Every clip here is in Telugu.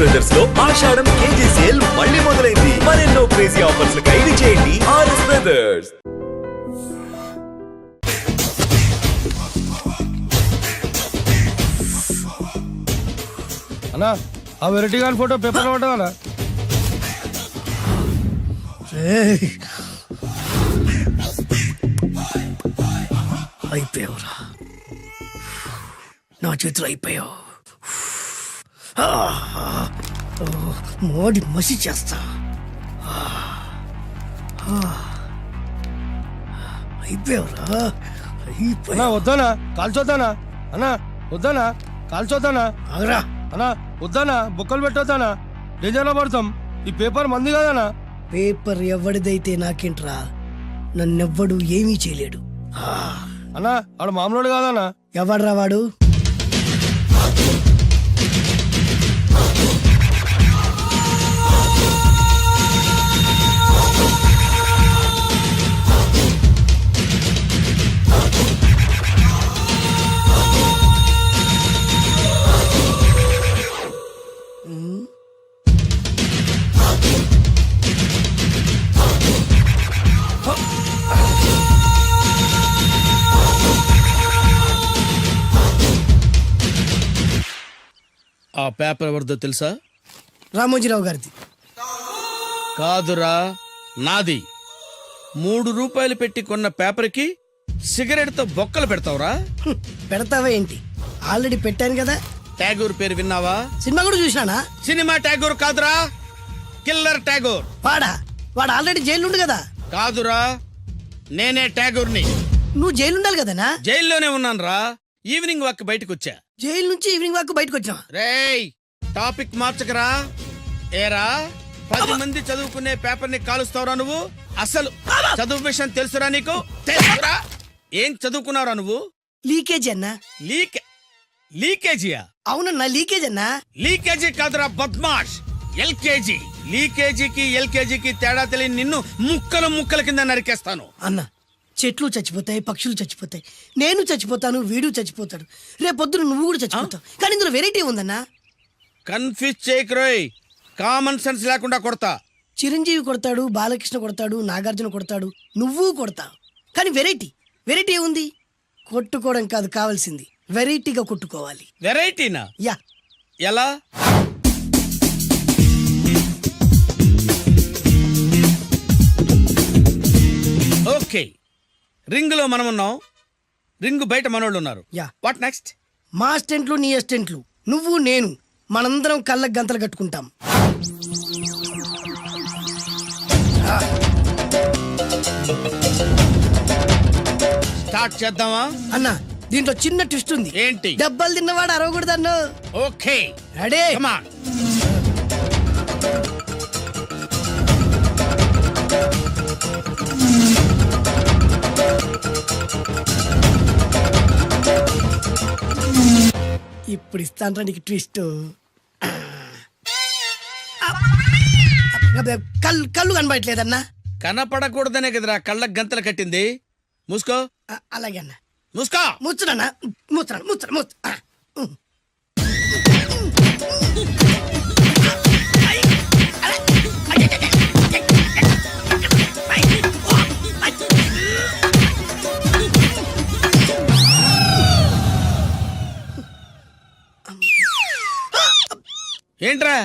బ్రదర్స్ లో ఆషాఢం కేజీ సేల్ మళ్ళీ మొదలైంది. మరెన్నో క్రేజీ ఆఫర్స్ ఖైదీ చేయండి ఆర్ఎస్ బ్రదర్స్. అన్నా ఆ వెరైటీ గారి ఫోటో పేపర్ లో పట్టదా? అయిపోయావురా, నా చేతులు అయిపోయావు. మోడి మసి చేస్తా. అయిపోయావురా, అన్నా వద్దానా కాల్చొద్దానా? అన్నా వద్దానా కాల్చొద్దానా? ఆగరా. అన్నా వద్దానా బొక్కలు పెట్టొద్దానా? డేంజర్లో పడతాం. ఈ పేపర్ మంది కదనా? పేపర్ ఎవడిదైతే నాకేంట్రా, నన్నెవ్వడు ఏమీ చేయలేడు. అన్నా ఆడు మామూలు కాదనా? ఎవడ్రా వాడు? ఆ పేపర్ ఎవరిదో తెలుసా? రామోజీరావు గారిది. కాదురా, నాది. 3 రూపాయలు పెట్టి కొన్న పేపర్కి సిగరెట్ తో బొక్కలు పెడతావురా? పెడతావా ఏంటి? ఆల్రెడీ పెట్టాను కదా. ట్యాగూర్ పేరు విన్నావా? సినిమా కూడా చూసినానా? సినిమా ట్యాగూర్ కాదురా, కిల్లర్ ట్యాగూర్. వాడు ఆల్రెడీ జైలు ఉండు కదా. కాదురా, నేనే ట్యాగూర్ని. నువ్వు జైలు ఉండాలి కదనా? జైల్లోనే ఉన్నాను రా. ఈవినింగ్ వాక్ బయటకు వచ్చా. జైలు నుంచి ఈవినింగ్ వాక్ బయటకు వచ్చా. రేయ్, టాపిక్ మార్చకరా. ఏరా, 10 మంది చదువుకునే పేపర్ ని కాలుస్తావురా నువ్వు? అసలు చదువు విషయం తెలుసురా నీకు? తెలుసురా? ఏం చదువుకున్నావురా నువ్వు? లీకేజీ అన్నా. లీకేజీయా? అవునన్నా, లీకేజ్ అన్నా. లీకేజీ కాదురా బద్మాష్, ఎల్కేజీ. లీకేజీకి ఎల్కేజీకి తేడా తెలియని నిన్ను ముక్కలు ముక్కల కింద నరికేస్తాను. అన్నా, చెట్లు చచ్చిపోతాయి, పక్షులు చచ్చిపోతాయి, నేను చచ్చిపోతాను, వీడు చచ్చిపోతాడు, రేపొద్దున నువ్వు కూడా చచ్చిపోతావు. కానీ ఇందులో వెరైటీ ఉందన్నా. కన్ఫ్యూజ్ చేయకురోయ్, కామన్ సెన్స్ లేకుండా కొడతా. చిరంజీవి కొడతాడు, బాలకృష్ణ కొడతాడు, నాగార్జున కొడతాడు, నువ్వు కొడతావు. కానీ వెరైటీ ఉంది. కొట్టుకోవడం కాదు కావాల్సింది, వెరైటీగా కొట్టుకోవాలి. వెరైటీనా? యా. ఎలా? ఓకే, రింగ్ లో మనం ఉన్నాం, రింగ్ బయట మనోళ్ళు ఉన్నారు. యా. What next? మా అసిస్టెంట్లు, నీ అసిస్టెంట్లు, నువ్వు నేను, మనందరం కళ్ళకు గంతలు కట్టుకుంటాం. స్టార్ట్ చేద్దామా? అన్నా, దీంట్లో చిన్న ట్విస్ట్ ఉంది. ఏంటి? దెబ్బలు తిన్నవాడు అరవకూడదన్ను. Okay, ready? Come on. ఇప్పుడు ఇస్తాను నీకు ట్విస్ట్. కళ్ళు కనబడట్లేదన్నా. కనపడకూడదనే కదరా కళ్ళకు గంతలు కట్టింది. మూసుకో. అలాగే అన్న. మూసుకో. ముచ్చుడన్నా, ముచ్చుడు. ఏంట్రా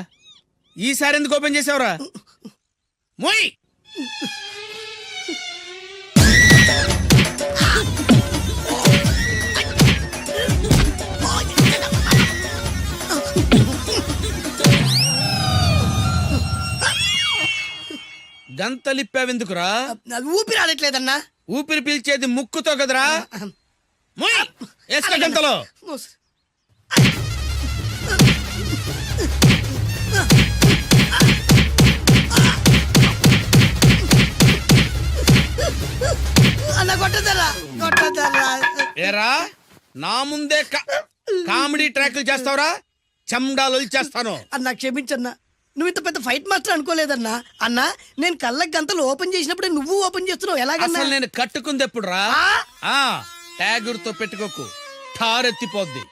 ఈసారి ఎందుకు ఓపెన్ చేసావురా? మోయ్. గంతలిప్పావెందుకురా? ఊపిరి ఆడట్లేదన్నా. ఊపిరి పీల్చేది ముక్కుతో కదరా. మోయ్, వేసుకో గంతలో. ఏరా, నా ముందే కామెడీ ట్రాక్లు చేస్తావురా? చెమ్డాలు చేస్తాను. అన్నా క్షమించన్నా, నువ్వు ఇంత పెద్ద ఫైట్ మాస్టర్ అనుకోలేదన్నా. అన్నా, నేను కళ్ళకి గంతలు ఓపెన్ చేసినప్పుడే నువ్వు ఓపెన్ చేస్తున్నావు. ఎలాగన్నా? అసలు నేను కట్టుకుంది ఎప్పుడు రా? ట్యాగూర్ తో పెట్టుకోకు, ఠారెత్తిపోద్ది.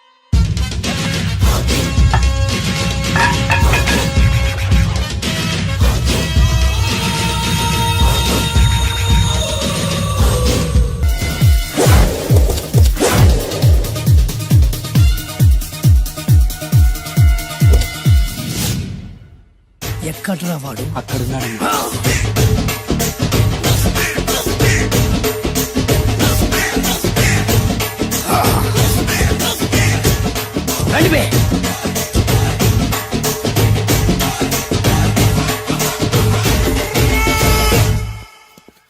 ఎక్కడ్రా వాడు? అక్కడున్నాడన్నా. రండి బే.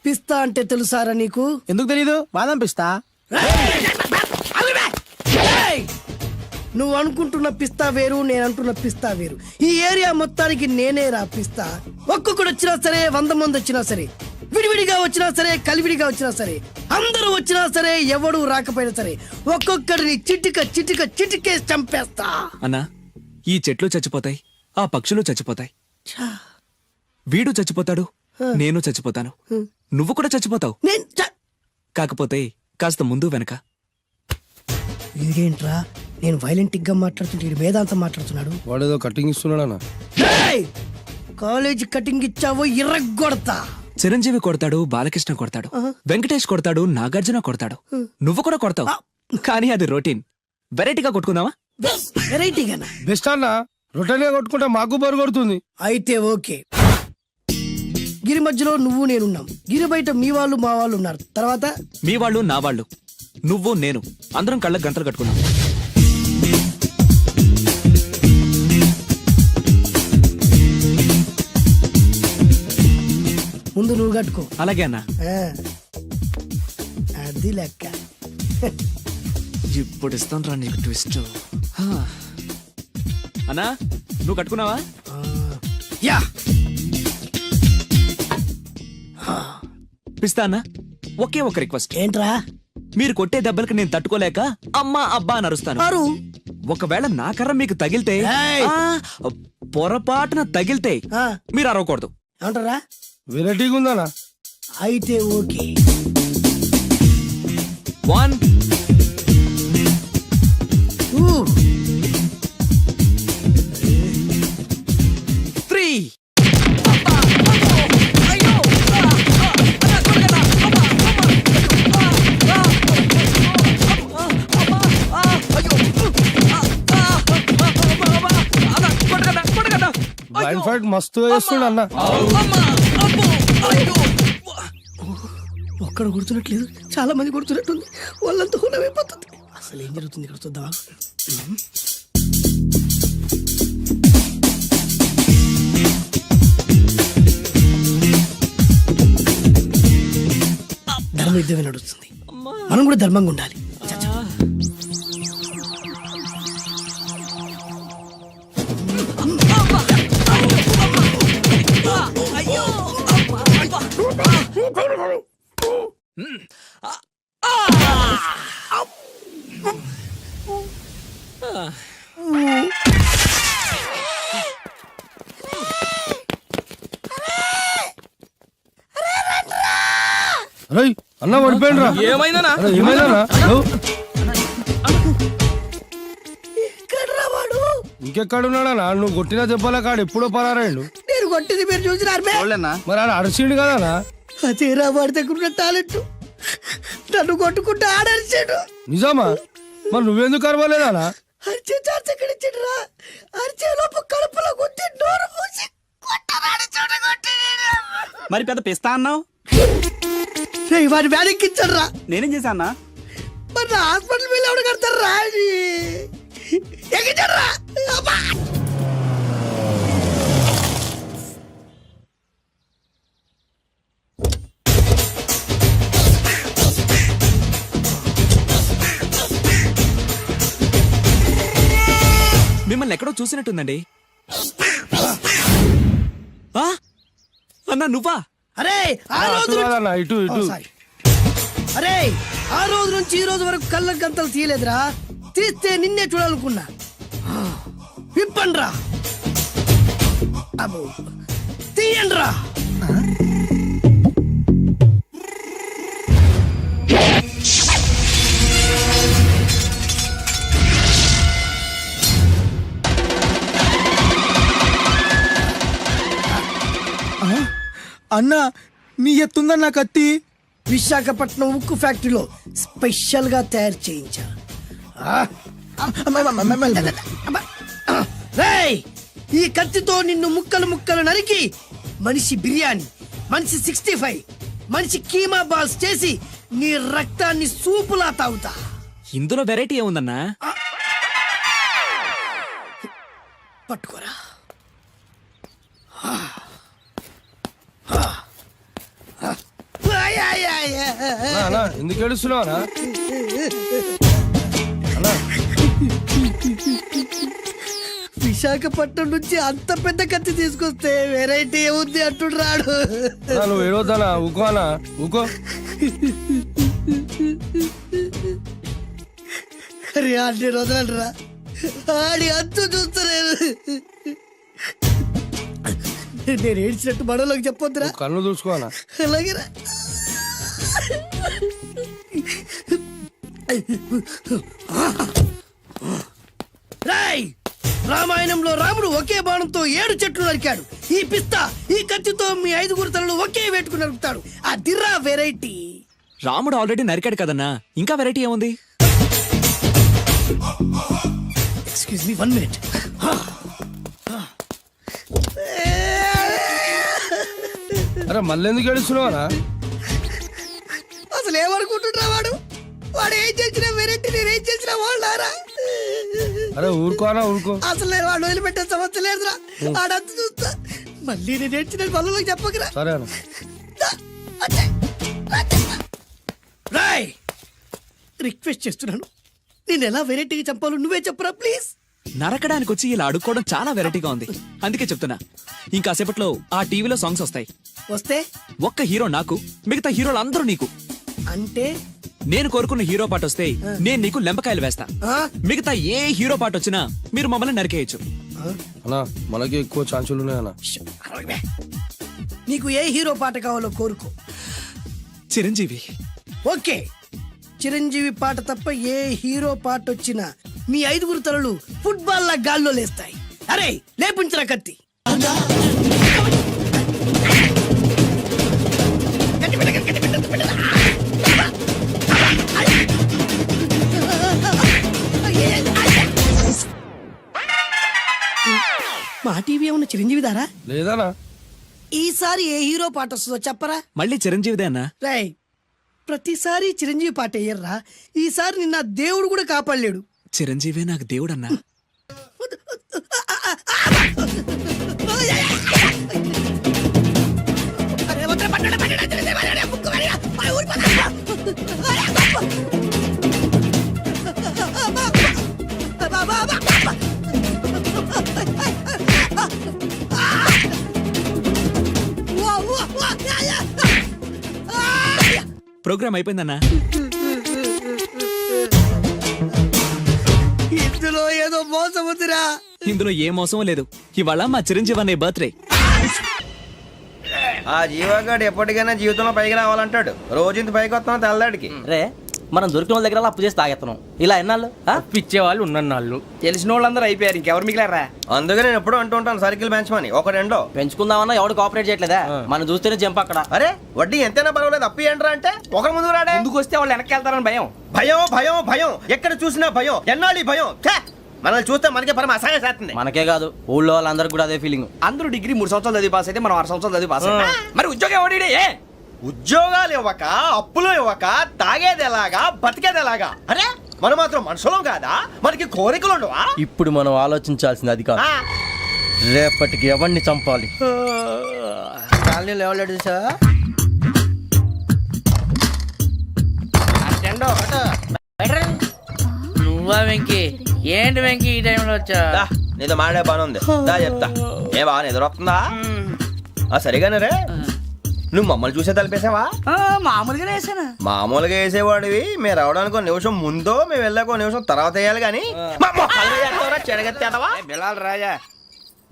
పిస్తా అంటే తెలుసారా నీకు? ఎందుకు తెలీదు? బాదం పిస్తా. ఏయ్! నువ్వు అనుకుంటున్న పిస్తా వేరు, నేను అంటున్న పిస్తా వేరు. ఈ ఏరియా మొత్తానికి నేనే రా పిస్తా. ఒక్కొక్కడు వచ్చినా సరే, 100 మంది వచ్చినా సరే, విడివిడిగా వచ్చినా సరే, కలివిడిగా వచ్చినా సరే, అందరూ వచ్చినా సరే, ఎవడు రాకపోయినా సరే, ఒక్కొక్కడిని చిటికేసి చంపేస్తా. అన్నా, ఈ చెట్లు చచ్చిపోతాయి, ఆ పక్షులు చచ్చిపోతాయి, వీడు చచ్చిపోతాడు, నేను చచ్చిపోతాను, నువ్వు కూడా చచ్చిపోతావు. కాకపోతే కాస్త ముందు వెనక. ఇదేంట్రా, నేను వైలెంటిక్ గా మాట్లాడుతుంటే వీడు వేదాంతం మాట్లాడుతున్నాడు. వాడేదో కటింగ్ ఇస్తున్నాడన్నా. కాలేజ్ కటింగ్ ఇచ్చావో ఇర్రగొడతా. చిరంజీవి కొడతాడు, బాలకృష్ణ కొడతాడు, వెంకటేష్ కొడతాడు, నాగార్జున కొడతాడు, నువ్వు కూడా కొడతావు. కానీ అది రొటీన్. వెరైటీగా కొట్టుకుందావా? వెరైటీగానా? బెస్ట్ అన్న, రొటనే కొట్టుకుంటే మాకు బరు కొడుతుంది. అయితే ఓకే. గిరి మధ్యలో నువ్వు నేనున్నాం, గిరి బయట మీ వాళ్ళు మా వాళ్ళు ఉన్నారు. తర్వాత మీ వాళ్ళు నా వాళ్ళు, నువ్వు నేను, అందరం కళ్ళకు గంటలు కట్టుకున్నాం. ముందు నువ్వు కట్టుకో. అలాగే అన్నా. ఆ, అది లెక్క. ఇప్పుడు ఇస్తాను రా నీకు ట్విస్ట్. అన్నా, నువ్వు కట్టుకున్నావా? ఆ, యా. పిస్తా అన్నా, ఒకే ఒక రిక్వెస్ట్. ఏంట్రా? మీరు కొట్టే దెబ్బలకి నేను తట్టుకోలేక అమ్మా అబ్బా అని అరుస్తాను. అరు. ఒకవేళ నా కర్ర మీకు తగిలితే, ఏయ్! పొరపాటున తగిలితే ఆ, మీరు అరవకూడదు. ఏమంటారా? వెరైటీగా ఉందన్నా. అయితే ఓకే. 1 3 బ్లైండ్ ఫైట్ మస్తు వేస్తుండ అన్న. ఒక్కడ గుర్తున్నట్లేదు, చాలా మంది గుర్తున్నట్టుంది. వాళ్ళంతా హులమైపోతుంది. అసలు ఏం జరుగుతుంది ఇక్కడ చూద్దామా? ధర్మ యుద్ధమే నడుస్తుంది, మనం కూడా ధర్మంగా ఉండాలి. చచ్చా. రై అన్న పడిపోయిండు రా. ఏమైందనా? ఏమైందన్నా? ఎక్కడ్రా వాడు? ఇంకెక్కడున్నాడన్నా? నువ్వు కొట్టిన దెబ్బల కాడు ఎప్పుడో పరారాయండు. నేను కొట్టింది మీరు చూసినారు. మరి ఆడ అరిసిండు కదా? అదేరా వాడి దగ్గర ఉన్న టాలెంట్. నన్ను కొట్టుకుంటూ ఆడరిచాడు. నిజమా? మరి నువ్వెందుకు అరవలేదానా? అరిచే ఛాన్స్ ఎక్కడ ఇచ్చాడురా? అరిచే లోపు కడుపులో గుద్ది నోరు మూసి కొట్టరాడు చూడగొట్టి. మరి పెద్ద పిస్తా అన్నావు, వాడి వ్యాధికిచ్చాడు రా. నేనేం చేశా అన్నా? మరి నా హాస్పిటల్ బిల్ ఎవడు కడతారు రా? ఎక్కించాడు రా. మిమ్మల్ని ఎక్కడో చూసినట్టుందండి. అన్నా నువ్వా? అరే ఆ రోజు కాదన్నా, ఇటు ఇటు. సారీ. అరే ఆ రోజు నుంచి ఈ రోజు వరకు కళ్ళ గంతలు తీయలేదురా. తీస్తే నిన్నే చూడాలనుకున్నా. విప్పండ్రా. అబ్బో తీయండ్రా. అన్నా, నీ ఎత్తుందన్నా కత్తి. విశాఖపట్నం ఉక్కు ఫ్యాక్టరీలో స్పెషల్ గా తయారు చేయించా. రేయ్, ఈ కత్తితో నిన్ను ముక్కలు ముక్కలు నరికి మనిషి బిర్యానీ, మనిషి 65, మనిషి కీమా బాల్స్ చేసి నీ రక్తాన్ని సూపులా తాగుతా. ఇందులో వెరైటీ ఏముందన్నా? పట్టుకోరా. అన్నా ఎందుకు ఏడుస్తున్నావు అన్నా? విశాఖపట్నం నుంచి అంత పెద్ద కత్తి తీసుకొస్తే వెరైటీ ఏముంది అంటుడు రాడు. అన్నా, నువ్వు ఏడవద్దానా? ఊకో అన్నా, ఊకో. అరే ఆడి వదలరా, ఆడి అంతు చూస్తలేదు. నేను ఏడ్చినట్టు మనలోకి చెప్పొద్దురా. నువ్వు కళ్ళు చూసుకో అన్నా. అలాగేరా. రాయ్, రామాయణంలో రాముడు ఒకే బాణంతో 7 చెట్లు నరికాడు. ఈ పిస్తా ఈ కత్తితో మీ 5 తలలు ఒకే వేటుకు నరుకుతాడు. ఆ దిర్రా వెరైటీ. రాముడు ఆల్రెడీ నరికాడు కదన్నా, ఇంకా వెరైటీ ఏముంది? Excuse me 1 minute. అరే మళ్ళీ ఎందుకు ఏడుస్తున్నావు అన్నా? అసలు ఏమనుకుంటున్నా వాడు? వాడు ఏం చేసినా వెరైటీ, నేనేం చేసినా వాళ్ళారా? అరే ఊరుకో అన్నా, ఊరుకో. అసలు నేను వాడు వదిలిపెట్టే సమస్య లేదురా. ఆడంత చూస్తా. మళ్ళీ నేను ఏడ్చిన పనులకు చెప్పకరా. సరే అన్న. రాయ్, రిక్వెస్ట్ చేస్తున్నాను, నేను ఎలా వెరైటీగా చంపాలో నువ్వే చెప్పరా ప్లీజ్. నరకడానికి వచ్చి ఇలా అడుక్కోవడం చాలా వెరైటీగా ఉంది, అందుకే చెప్తున్నా. ఇంకాసేపట్లో ఆ టీవీలో సాంగ్స్ వస్తాయి. వస్తే ఒక్క హీరో నాకు, మిగతా హీరోలు అందరూ నీకు. అంటే నేను కోరుకున్న హీరో పాట వస్తే నేను నీకు లెంపకాయలు వేస్తా. ఆ? మిగతా ఏ హీరో పాట వచ్చినా మీరు మమ్మల్ని నరికేయచ్చు. అన్నా మనకి ఎక్కువ ఛాన్సులు ఉన్నాయి అన్న. నీకు ఏ హీరో పాట కావాలో కోరుకో. చిరంజీవి. ఓకే, చిరంజీవి పాట తప్ప ఏ హీరో పాట వచ్చినా మీ 5 తలలు ఫుట్బాల్ లా గాల్లో లేస్తాయి. అరే లేపుంచరా కత్తి. మా టీవీ ఏమన్నా చిరంజీవి దారా? లేదనా? ఈసారి ఏ హీరో పాట వస్తుందో చెప్పరా. మళ్ళీ చిరంజీవిదే అన్నా. రాయ్, ప్రతిసారి చిరంజీవి పాట వేయర్రా. ఈసారి నిన్న దేవుడు కూడా కాపాడలేడు. చిరంజీవే నాకు దేవుడన్నా. ప్రోగ్రామ్ అయిపోయిందన్నా. ఇందులో ఏదో మోసం ఉందిరా. ఇందులో ఏ మోసం లేదు. ఇవాళ మా చిరంజీవి అనే బర్త్డే. ఆ జీవగాడు ఎప్పటికైనా జీవితంలో పైకి రావాలంటాడు. రోజు ఇంత పైకి వస్తాం తెల్లడికి. రే, మనం దొరికిన వాళ్ళ దగ్గర అప్పు చేసి తాగెత్తనం. ఇలా ఎన్నాళ్ళు పిచ్చే వాళ్ళు ఉన్నన్నాళ్ళు తెలిసిన వాళ్ళందరూ అయిపోయారు, ఇంకెవరు మిగిలారా? అందుకే నేను ఎప్పుడు అంటూ ఉంటాను సర్కిల్ బెంచ్ మని ఒక రెండో పెంచుకుందామన్నా ఎవడు కోఆపరేట్ చేయట్లేదా? మనం చూస్తేనే జంప్ అక్కడ. అరే వడ్డీ ఎంతైనా పర్వాలేదు అప్పు ఏంట్రా అంటే ఒక ముందు రాడే. ముందుకు వస్తే వాళ్ళు వెనక్కి వెళ్తారని భయం. భయం భయం భయం ఎక్కడ చూసినా భయం. ఎన్నాళ్ళు ఈ భయం? ఛే! మనల్ని చూస్తే మనకే పరమ అసహాయం చేస్తుంది. మనకే కాదు, ఊళ్ళో వాళ్ళందరికి కూడా అదే ఫీలింగ్. అందరూ డిగ్రీ 3 సంవత్సరాలు చదివి పాస్ అయితే మనం 6 సంవత్సరాలు చదివి పాస్ అయ్యాం. మరి ఉద్యోగం ఎవడి? ఉద్యోగాలు ఇవ్వక, అప్పులు ఇవ్వక, తాగేది ఎలాగా, బతికేది ఎలాగా? అరే మనం మాత్రం మనుషులం కాదా? మనకి కోరికలు ఉండవా? ఇప్పుడు మనం ఆలోచించాల్సింది అది కాదు, రేపటికి ఎవరిని చంపాలి. కాలనీలో ఎవరు సార్? నువ్వా వెంకీ? ఏంటి వెంకీ ఈ టైంలో వచ్చా? దా, నీతో మాడే పని ఉంది, దా చెప్తా. ఏ బాగా నిద్రొస్తుందా? సరిగానే రే, నువ్వు మమ్మల్ని చూసే తలిపేసావా? మామూలుగానే వేసాను. మామూలుగా వేసేవాడివి. మేము రావడానికి 1 నిమిషం ముందో, మేము వెళ్ళాక 1 నిమిషం తర్వాత వేయాలి కానీ బిలాల్ రాజా,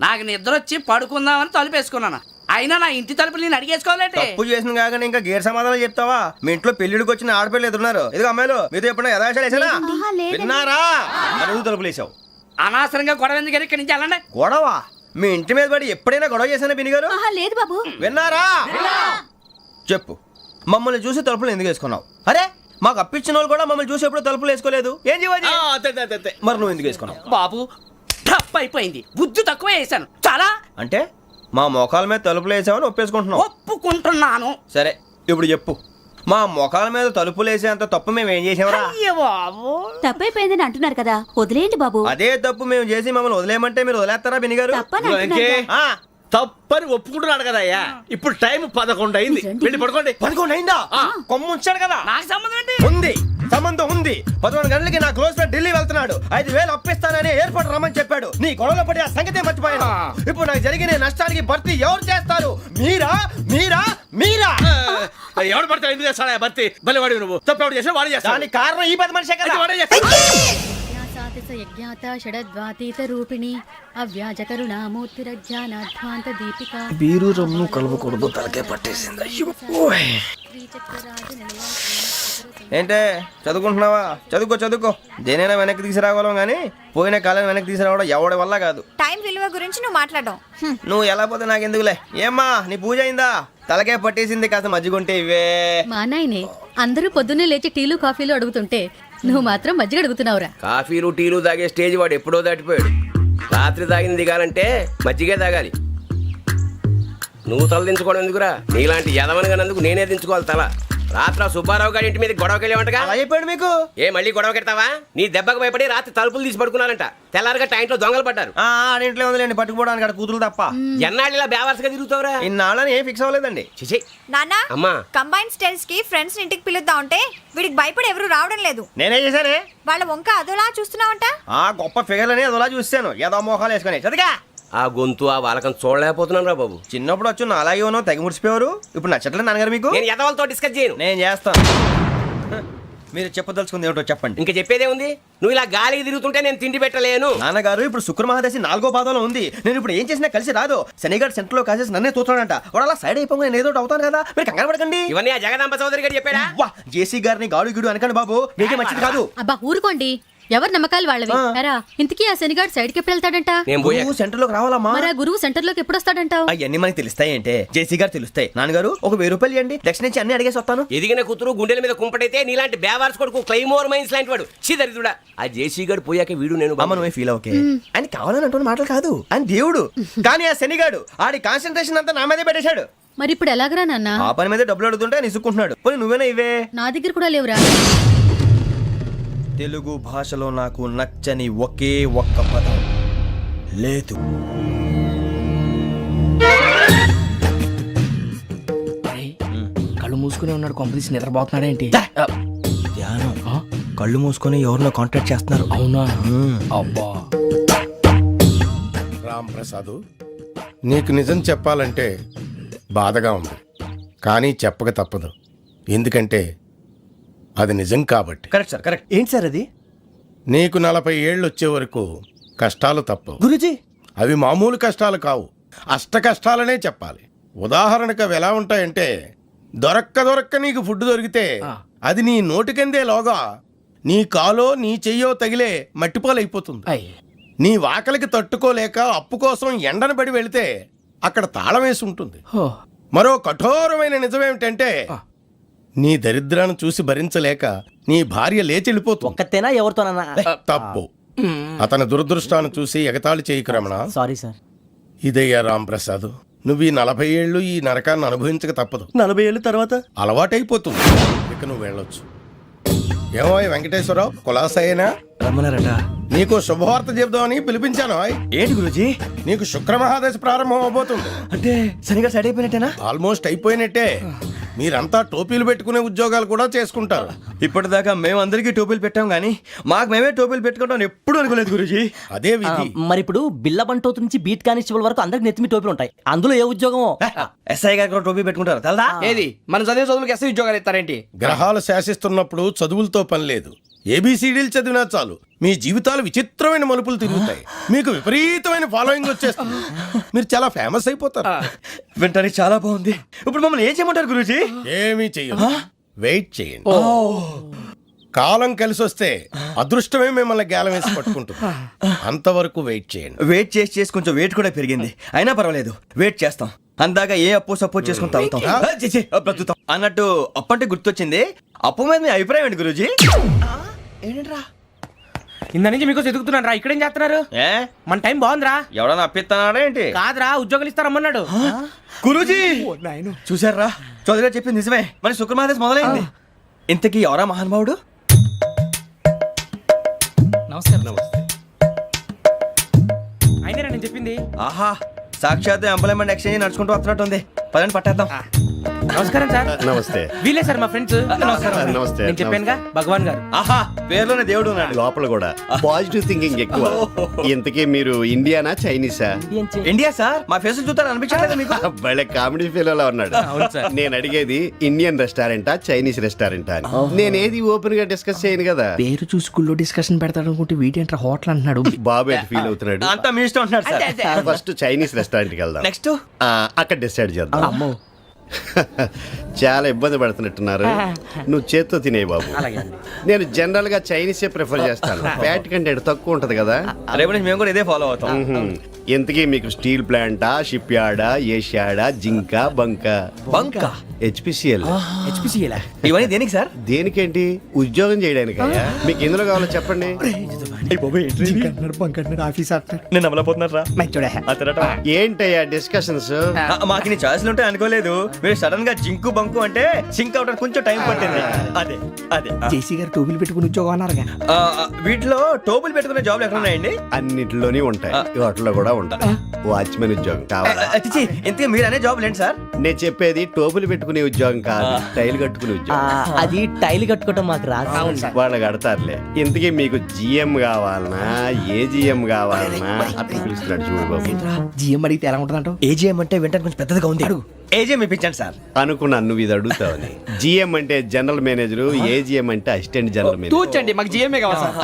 నాకు నిద్ర వచ్చి పడుకుందామని తలుపేసుకున్నాను. అయినా నా ఇంటి తలుపులు నేను అడిగేసుకోవాలంటే తప్పు చేసిన కాక ఇంకా గేర్ సమాధానం చెప్తావా? మీ ఇంట్లో పెళ్లిడికి వచ్చిన ఆడపిల్లలు ఎదురున్నారు. ఇదిగో అమ్మాయిలు, మీతో ఎప్పుడైనా యథాశాలు వేసానా? విన్నారా? అడుగు తలుపులు వేసావు. అనవసరంగా గొడవ ఎందుకు ఇక్కడి నుంచి వెళ్ళండి. గొడవ? మీ ఇంటి మీద పడి ఎప్పుడైనా గొడవ చేశానా బిని గారు? లేదు బాబు. విన్నారా? చెప్పు, మమ్మల్ని చూసి తలుపులు ఎందుకు వేసుకున్నావు? అరే మాకు అప్పించిన వాళ్ళు కూడా మమ్మల్ని చూసి ఎప్పుడు తలుపులు వేసుకోలేదు. ఏం చేయాలి? మరి నువ్వు ఎందుకు వేసుకున్నావు? బాబు తప్పు అయిపోయింది, బుద్ధి తక్కువ వేసాను. చాలా అంటే మా మోకాల మీద తలుపులు వేసామని ఒప్పేసుకుంటున్నావు. ఒప్పుకుంటున్నాను. సరే ఇప్పుడు చెప్పు, మా మొఖాల మీద తలుపులు వేసేంత తప్పు మేము ఏం చేసామరా? అయ్యో బాబు, తప్పైపోయిందని అంటున్నారు కదా, వదిలేయండి బాబు. అదే తప్పు మేము చేసి మమ్మల్ని వదిలేయమంటే మీరు వదిలేస్తారా బిని గారు? తప్పని అంటున్నారు కదా. తప్పని ఒప్పుకుంటున్నాడు కదా అయ్యా. ఇప్పుడు టైం 11 అయింది, వెళ్ళి పడుకోండి. 11 అయిందా? కొమ్ము ఉంచాడు కదా. నాకు సంబంధం ఏంటి? ఉంది, సంబంధం ఉంది. 11 గంటలకి నా క్లోజ్ ఫ్రెండ్ ఢిల్లీ వెళ్తున్నాడు. 5,000 అప్పిస్తానని ఎయిర్పోర్ట్ రమ్మని చెప్పాడు. నీ గొడవలో పడి ఆ సంగతే మర్చిపోయాను. ఇప్పుడు నాకు జరిగిన నష్టానికి భర్తీ ఎవరు చేస్తారు? మీరా మీరా మీరా? ఎవడు పడితే ఎందుకు చేస్తాడా భర్తీ? భలే వాడి నువ్వు. తప్పు ఎవడు చేసినా వాడే చేస్తాడు. దానికి కారణం ఈ 10 మనిషే కదా. వాడే చేస్తాడు. యజ్ఞాత షడద్వాతీత రూపిణి అవ్యాజ కరుణామూర్తిరజ్ఞానాధ్వాంత దీపిక బీరు రమ్ము కలవకూడదు, తలకే పట్టేసింది. ఏంటే చదువుకుంటున్నావా? చదువుకో చదువుకో. దేనైనా వెనక్కి తీసుకురావాలం కానీ పోయిన కాలం వెనక్కి తీసుకురావడం ఎవడి వల్ల కాదు. టైం విలువ గురించి నువ్వు మాట్లాడడం నువ్వు ఎలా పోతే నాకు ఎందుకులే. ఏమ్మా నీ పూజ అయిందా? తలకే పట్టేసింది, కాస్త మజ్జిగుంటే ఇవే. మా నాయనే అందరూ పొద్దున్నే లేచి టీలు కాఫీలు అడుగుతుంటే నువ్వు మాత్రం మజ్జిగ అడుగుతున్నావురా. కాఫీలు టీలు తాగే స్టేజ్ వాడు ఎప్పుడో దాటిపోయాడు. రాత్రి తాగింది దిగాలంటే మజ్జిగే తాగాలి. నువ్వు తల దించుకోవడం ఎందుకురా? నీలాంటి యదవనగానందుకు నేనే దించుకోవాలి తల. రాత్రి సుబ్బారావు గారి ఇంటి మీద గొడవకి వెళ్ళేవంటగా. అలా చెప్పాడు మీకు? ఏ మళ్ళీ గొడవ కెడతావా? నీ దెబ్బకు భయపడి రాత్రి తలుపులు తీసి పడుకున్నారంట. తెల్లారగా టైంట్లో దొంగలు పడ్డారు. ఆడింట్లో ఉందిలేండి, పట్టుకుపోవడానికి అక్కడ కూతురు తప్ప. ఎన్నాళ్ళు ఇలా బేవర్స్గా తిరుగుతావురా? ఇన్నాళ్ళని ఏం ఫిక్స్ అవ్వలేదండి. చిచి నాన్న అమ్మా, కంబైన్ స్టైల్స్ కి ఫ్రెండ్స్ ఇంటికి పిలుద్దాం అంటే వీడికి భయపడి ఎవరు రావడం లేదు. నేనే చేశానే. వాళ్ళ వంక అదోలా చూస్తున్నావంట. ఆ గొప్ప ఫిగర్లని అదోలా చూస్తాను. ఏదో మోహాలు వేసుకొని చదిగా. ఆ గొంతు ఆ వాలకం చూడలేకపోతున్నాను రా బాబు. చిన్నప్పుడు వచ్చి నా అలాగే ఉన్నావు, తెగ ముడిచిపోయారు. ఇప్పుడు నచ్చట్లేదు నాన్నగారు మీకు? నేను యదవలతో డిస్కస్ చేయను. నేను చేస్తాను. మీరు చెప్పదలుచుకుంది ఏమిటో చెప్పండి. ఇంకా చెప్పేదే ఉంది. నువ్వు ఇలా గాలికి తిరుగుతుంటే నేను తిండి పెట్టలేను. నాన్నగారు ఇప్పుడు శుక్ర మహాదశి 4వ పాదంలో ఉంది. నేను ఇప్పుడు ఏం చేసినా కలిసి రాదు. శనిగారు సెంటర్ లో కాసేసి నన్నే చూస్తాడంట. వాడు అలా సైడ్ అయిపోయి నేను ఏదో ఒకటి అవుతాను కదా, మీరు కంగారు పడకండి. ఇవన్నీ ఆ జగదాంబ చౌదరి గారు చెప్పాడా? వా, జేసీ గారిని గాడు గిడు అనకండి బాబు, మీకే మంచిది కాదు. అబ్బా ఊరుకోండి, ఎవరి నమ్మకాలు వాళ్ళవి. ఎరా ఇంతకీ ఆ శనిగాడు సైడ్ కి ఎప్పుడు వెళ్తాడంట? నేను పోయా. నువ్వు సెంటర్ లోకి రావాలమ్మా. మరి ఆ గురువు సెంటర్ లోకి ఎప్పుడు వస్తాడంటావు? అవన్నీ మనకి తెలుస్తాయి అంటే జేసీ గారు తెలుస్తాయి. నాన్నగారు ఒక 1000 రూపాయలు ఇవ్వండి, దక్షిణ నుంచి అన్ని అడిగేసి వస్తాను. ఎదిగిన కూతురు గుండెల మీద కుంపటైతే నీలాంటి బేవార్స్ కొడుకు క్లైమోర్ మైన్స్ లాంటి వాడు చీదరిదుడా. ఆ జేసీ గారు పోయాక వీడు నేను అమ్మ నువ్వే ఫీల్ ఓకే. ఆయన కావాలని అంటున్న మాటలు కాదు, ఆయన దేవుడు. కానీ ఆ శనిగాడు ఆడి కాన్సన్ట్రేషన్ అంతా నా మీదే పెట్టేశాడు. మరి ఇప్పుడు ఎలాగరా నాన్న? ఆ పని మీద డబ్బులు అడుగుతుంటే ఆయన ఇసుక్కుంటున్నాడు. పోనీ నువ్వేనా ఇవే? నా దగ్గర కూడా లేవురా. తెలుగు భాషలో నాకు నచ్చని ఒకే ఒక్క పదం లేదు. కళ్ళు మూసుకునే ఉన్నాడు, కొంపదీసి నిద్రపోతున్నాడేంటి? ధ్యానం. కళ్ళు మూసుకొని ఎవరినో కాంటాక్ట్ చేస్తున్నారు. అవునా? అబ్బా, రామ్ ప్రసాద్, నీకు నిజం చెప్పాలంటే బాధగా ఉంది, కానీ చెప్పక తప్పదు. ఎందుకంటే అది నిజం కాబట్టి. Correct sir, correct. ఏంటి సార్ అది? నీకు 40 ఏళ్ళు వచ్చే వరకు కష్టాలు తప్పవు గురూజీ. అవి మామూలు కష్టాలు కావు, అష్ట కష్టాలనే చెప్పాలి. ఉదాహరణకు అవి ఎలా ఉంటాయంటే, దొరక్క నీకు ఫుడ్ దొరికితే అది నీ నోటికందే లోగా నీ కాలో నీ చెయ్యో తగిలే మట్టిపాలైపోతుంది. నీ వాకలికి తట్టుకోలేక అప్పు కోసం ఎండను పడి వెళితే అక్కడ తాళం వేసి ఉంటుంది. మరో కఠోరమైన నిజమేమిటంటే, నీ దరిద్రాన్ని చూసి భరించలేక నీ భార్య లేచి వెళ్ళిపోతుంది. ఒక్కతేనా ఎవరితోనన్నా? తప్పు. అతని దురదృష్టాన్ని చూసి ఎగతాళి చేయకు రమణ. Sorry sir. ఇదయ్యా రాంప్రసాద్, నువ్వు ఈ 40 ఏళ్ళు ఈ నరకాన్ని అనుభవించక తప్పదు. 40 ఏళ్ళ తర్వాత అలవాటైపోతుంది. ఇక నువ్వు వెళ్ళొచ్చు. ఏమో వెంకటేశ్వరరావు, కులాసైనా రమ్మన్నారట. నీకు శుభవార్త చెబుదామని పిలిపించాను. ఏంటి గురూజీ? నీకు శుక్ర మహాదశ ప్రారంభం అవబోతుంది. అంటే శనిగా సైడ్ అయిపోయినట్టేనా? ఆల్మోస్ట్ అయిపోయినట్టే. మీరంతా టోపీలు పెట్టుకునే ఉద్యోగాలు కూడా చేసుకుంటారు. ఇప్పటిదాకా మేము అందరికీ టోపీలు పెట్టాం కానీ మాకు మేమే టోపీలు పెట్టుకుంటాం ఎప్పుడు అనుకోలేదు గురూజీ. అదే విధి. మరి ఇప్పుడు బిల్ల బంటోతు నుంచి బీట్ కానిస్టేబుల్ వరకు అందరికి నెత్తిమి టోపీలు ఉంటాయి. అందులో ఏ ఉద్యోగమో? ఎస్ఐ గారు కూడా టోపీ పెట్టుకుంటారు తెలదా? ఏది మన చదివే చదువులకు ఎస్ఐ ఉద్యోగాలు ఇస్తారేంటి? గ్రహాలు శాసిస్తున్నప్పుడు చదువులతో పని లేదు. ఏబిసిడీలు చదివినా చాలు మీ జీవితాలు విచిత్రమైన మలుపులు తిరుగుతాయి. మీకు విపరీతమైన ఫాలోయింగ్ వచ్చేస్తుంది. మీరు చాలా ఫేమస్ అయిపోతారు. వింటానికి చాలా బాగుంది. ఇప్పుడు మమ్మల్ని ఏం చేయమంటారు గురూజీ? ఏమీ చెయ్యదు, వెయిట్ చేయండి. కాలం కలిసి వస్తే అదృష్టమే మిమ్మల్ని గేలం వేసి పట్టుకుంటుంది. అంతవరకు వెయిట్ చేయండి. వెయిట్ చేసి కొంచెం వెయిట్ కూడా పెరిగింది. అయినా పర్వాలేదు, వెయిట్ చేస్తాం. అందాక ఏ అప్పు సపోర్ట్ చేసుకుని తాగుతాం, బ్రతుకుతాం అన్నట్టు. అప్పు అంటే గుర్తొచ్చింది, అప్పు మీద మీ అభిప్రాయం ఏంటి గురూజీ? ఏంటరా ఇంత నుంచి మీకు ఎదుగుతున్నాను రా. ఇక్కడేం చేస్తున్నారు? ఏ మన టైం బాగుందిరా. ఎవడన్నా అప్పిస్తున్నాడా ఏంటి? కాదురా, ఉద్యోగాలు ఇస్తారమ్మన్నాడు. గురూజీ చూసారా, చౌదరి గారు చెప్పింది నిజమే. మరి శుక్రమాదేశ్ మొదలైంది. ఇంతకీ ఎవరా మహానుభావుడు? అయినా నేను చెప్పింది. ఆహా, సాక్షాత్ ఎంప్లాయ్మెంట్ ఎక్స్చేంజ్ నడుచుకుంటూ వస్తున్నట్టు ఉంది. పదండి పట్టేద్దాం. నమస్కారం సార్. నమస్తే. వీలే సార్ మా ఫ్రెండ్స్. నమస్కారం. నమస్తే. నేను చెప్పానుగా భగవాన్ గారు. ఆహా, పేర్లోనే దేవుడు ఉన్నాడు. లోపల కూడా పాజిటివ్ థింకింగ్ ఎక్కువ. ఇంతకీ మీరు ఇండియానా చైనీసా? India sir. మా ఫేస్ చూస్తారు అనిపించలేదు మీకు? భలే కామెడీ ఫీల్ అలా ఉన్నాడు. నేను అడిగేది ఇండియన్ రెస్టారెంటా చైనీస్ రెస్టారెంటా అని. నేనేది ఓపెన్ గా డిస్కస్ చేయను కదా. పేరు చూసి స్కూల్లో డిస్కషన్ పెడతాడు అనుకుంటే వీటేంట్రా హోటల్ అంటున్నాడు. బాబు ఎట్ ఫీల్ అవుతున్నాడు. అంతా మీ ఇష్టం అంటున్నాడు సార్. ఫస్ట్ చైనీస్ రెస్టారెంట్ కి వెళ్దాం. నెక్స్ట్ అక్కడ డిసైడ్ చేద్దాం. చాలా ఇబ్బంది పడుతున్నట్టున్నారు. నువ్వు చేత్తో తినే బాబు. నేను జనరల్ గా చైనీసే ప్రిఫర్ చేస్తాను. ఫ్యాట్ కంటెంట్ తక్కువ ఉంటది కదా. రేపు నుంచి మేము కూడా ఇదే ఫాలో అవుతాం. ఇంతకీ మీకు స్టీల్ ప్లాంటా, షిప్ యార్డా, ఏషియాడా, జింక, బంకా? బంకా, హెచ్పిసిఎల్. ఇవన్నీ దేనికి సార్? దేనికేంటి? ఉద్యోగం చేయడానికి. మీకు ఎందులో కావాలో చెప్పండి. నేను అమలపోతున్నారా? ఏంటయ్యా డిస్కషన్స్? మాకు నీ ఛాయిస్లు ఉంటాయి అనుకోలేదు. మీరు సడన్ గా జింకు బంకు అంటే సింక్ అవడానికి కొంచెం టైం పట్టింది. అదే అదే జేసీ గారు టోబుల్ పెట్టుకుని ఉద్యోగం అన్నారుగా. వీటిలో టోబుల్ పెట్టుకునే జాబ్లు ఎక్కడ ఉన్నాయండి? అన్నిటిలోనే ఉంటాయి, వాటిలో కూడా ఉంటాయి. వాచ్మెన్ ఉద్యోగం కావాలా? ఇంతకీ మీరు అనే జాబ్ ఏంటి సార్? నేను చెప్పేది టోపులు పెట్టుకునే ఉద్యోగం కాదు, టైల్ కట్టుకునే ఉద్యోగం. అది టైల్ కట్టుకోవటం మాకు రాదు. వాళ్ళు కడతారులే. ఇంతకీ మీకు జిఎం కావాలనా, ఏ జిఎం కావాలనా? అట్లా పిలుస్తున్నాడు చూడు బాబు. జిఎం అడిగితే ఎలా ఉంటుందంట? ఏజీఎం అంటే వెంటనే కొంచెం పెద్దదిగా ఉంది. ఏజీఎం ఇప్పించండి సార్. అనుకున్నాను నువ్వు ఇది అడుగుతావని. జిఎం అంటే జనరల్ మేనేజర్, ఏజిఎం అంటే అసిస్టెంట్ జనరల్ మేనేజర్. తూచండి, మాకు జిఎంఏ కావాలి సార్.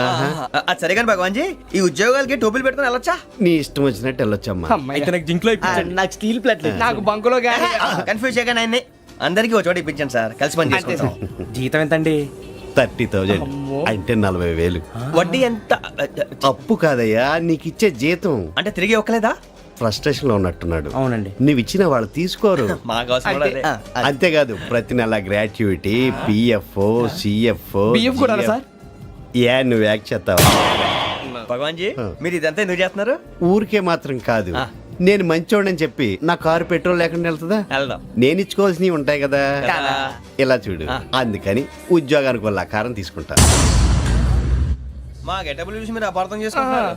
అది సరే కానీ భగవాన్ జీ, ఈ ఉద్యోగాలకి టోపులు పెట్టుకుని వెళ్ళొచ్చా? నీ ఇష్టం వచ్చినట్టు వెళ్ళొచ్చమ్మా. అయితే నాకు జింక్లో నాకు స్టీల్ ప్లేట్, నాకు బంకులో గానీ. కన్ఫ్యూజ్ చేయగానే ఆయన్ని అందరికీ ఒక చోట ఇప్పించండి సార్. కలిసి పని చేసుకుంటాం. జీతం ఎంతండి? 30,000 అంటే 40,000. వడ్డీ ఎంత? అప్పు కాదయ్యా, నీకు ఇచ్చే జీతం. అంటే తిరిగి ఒక్కలేదా? ఫ్రస్ట్రేషన్ లో ఉన్నట్టున్నాడు. అవునండి. నువ్వు ఇచ్చిన వాళ్ళు తీసుకోరు. మాకు అవసరం కూడా అదే. అంతేకాదు ప్రతి నెల గ్రాట్యుటీ, పిఎఫ్, సిఎఫ్. కూడా సార్? ఏ నువ్వు యాక్ట్ చేస్తావా? భగవాన్ జీ, మీరు ఇదంతా ఎందుకు చేస్తున్నారు? ఊరికే మాత్రం కాదు, నేను మంచోడని చెప్పి నా కారు పెట్రోల్ లేకుండా వెళ్తుందా? వెళ్దాం. నేను ఇచ్చుకోవాల్సినవి ఉంటాయి కదా. ఇలా చూడు, అందుకని ఉద్యోగానికి వాళ్ళ ఆకారం తీసుకుంటా. మా గెటబుల్ చూసి మీరు అపార్థం చేసుకుంటున్నారు.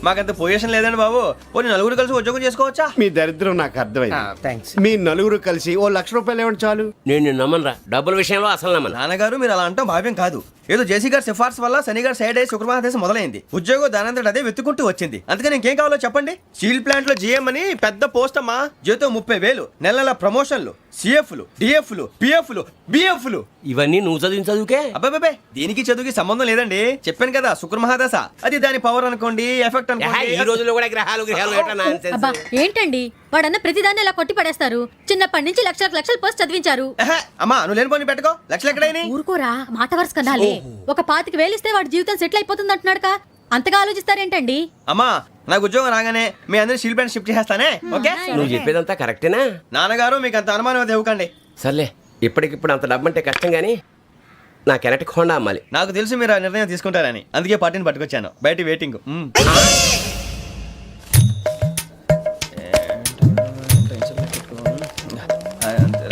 మాకంత పొజిషన్ లేదండి బాబు. పోనీ నలుగురు కలిసి ఉద్యోగం చేసుకోవచ్చా? మీ దరిద్రం నాకు అర్థమైంది. మీ నలుగురు కలిసి ఓ ₹1,00,000 ఇవ్వండి చాలు. నేను నమ్మనరా, డబ్బుల విషయంలో అసలు నమ్మను. నాన్నగారు మీరు అలా అంటాం భావ్యం కాదు. ఏదో జేసీ గారి సిఫార్సు వల్ల శని గారు సైడ్ అయ్యి శుక్రమహాదేశం మొదలైంది. ఉద్యోగం దానంతటి అదే వెతుకుంటూ వచ్చింది. అందుకని ఇంకేం కావాలో చెప్పండి. స్టీల్ ప్లాంట్ లో జిఎం అని పెద్ద పోస్ట్ అమ్మా. జీతం 30,000, నెల నెల ప్రమోషన్లు, సిఎఫ్లు, డిఎఫ్లు, పిఎఫ్లు, బిఎఫ్లు. ఇవన్నీ నువ్వు చదివిన చదువుకే? అబ్బాబే, దీనికి చదువుకి సంబంధం లేదండి. చెప్పాను కదా, శుక్రమహాదశ. అది దాని పవర్ అనుకోండి, ఎఫెక్ట్ ఈ అనుకోండి. రోజుల్లో కూడా గ్రహాలు ఏటా nonsense? అబ్బా ఏంటండి వాడన్న ప్రతిదాన్ని ఇలా కొట్టి పడేస్తారు. చిన్నప్పటి నుంచి లక్షలు పోస్ట్ చదివించారు. అమ్మా నువ్వు లేని పోనీ పెట్టుకో. లక్షలు ఎక్కడైనా ఊరుకోరా, మాట వరుస కదాలే. ఒక 25,000 ఇస్తే వాడి జీవితం సెటిల్ అయిపోతుంది అంటున్నాడుగా. అంతగా ఆలోచిస్తారేంటండి? అమ్మా నాకు ఉద్యోగం రాగానే మీ అందరి స్టీల్ ప్లాంట్ షిఫ్ట్ చేస్తానే. ఓకే, నువ్వు చెప్పేదంతా కరెక్టేనా? నాన్నగారు మీకు అంత అనుమానం అది ఇవ్వకండి. సర్లే, ఇప్పటికిప్పుడు అంత డబ్బు అంటే కష్టం గానీ నాకు ఎలక్ట్రిక్ హోండా అమ్మాలి. నాకు తెలుసు మీరు ఆ నిర్ణయం తీసుకుంటారని, అందుకే పార్టీని పట్టుకొచ్చాను. బయట వెయిటింగ్.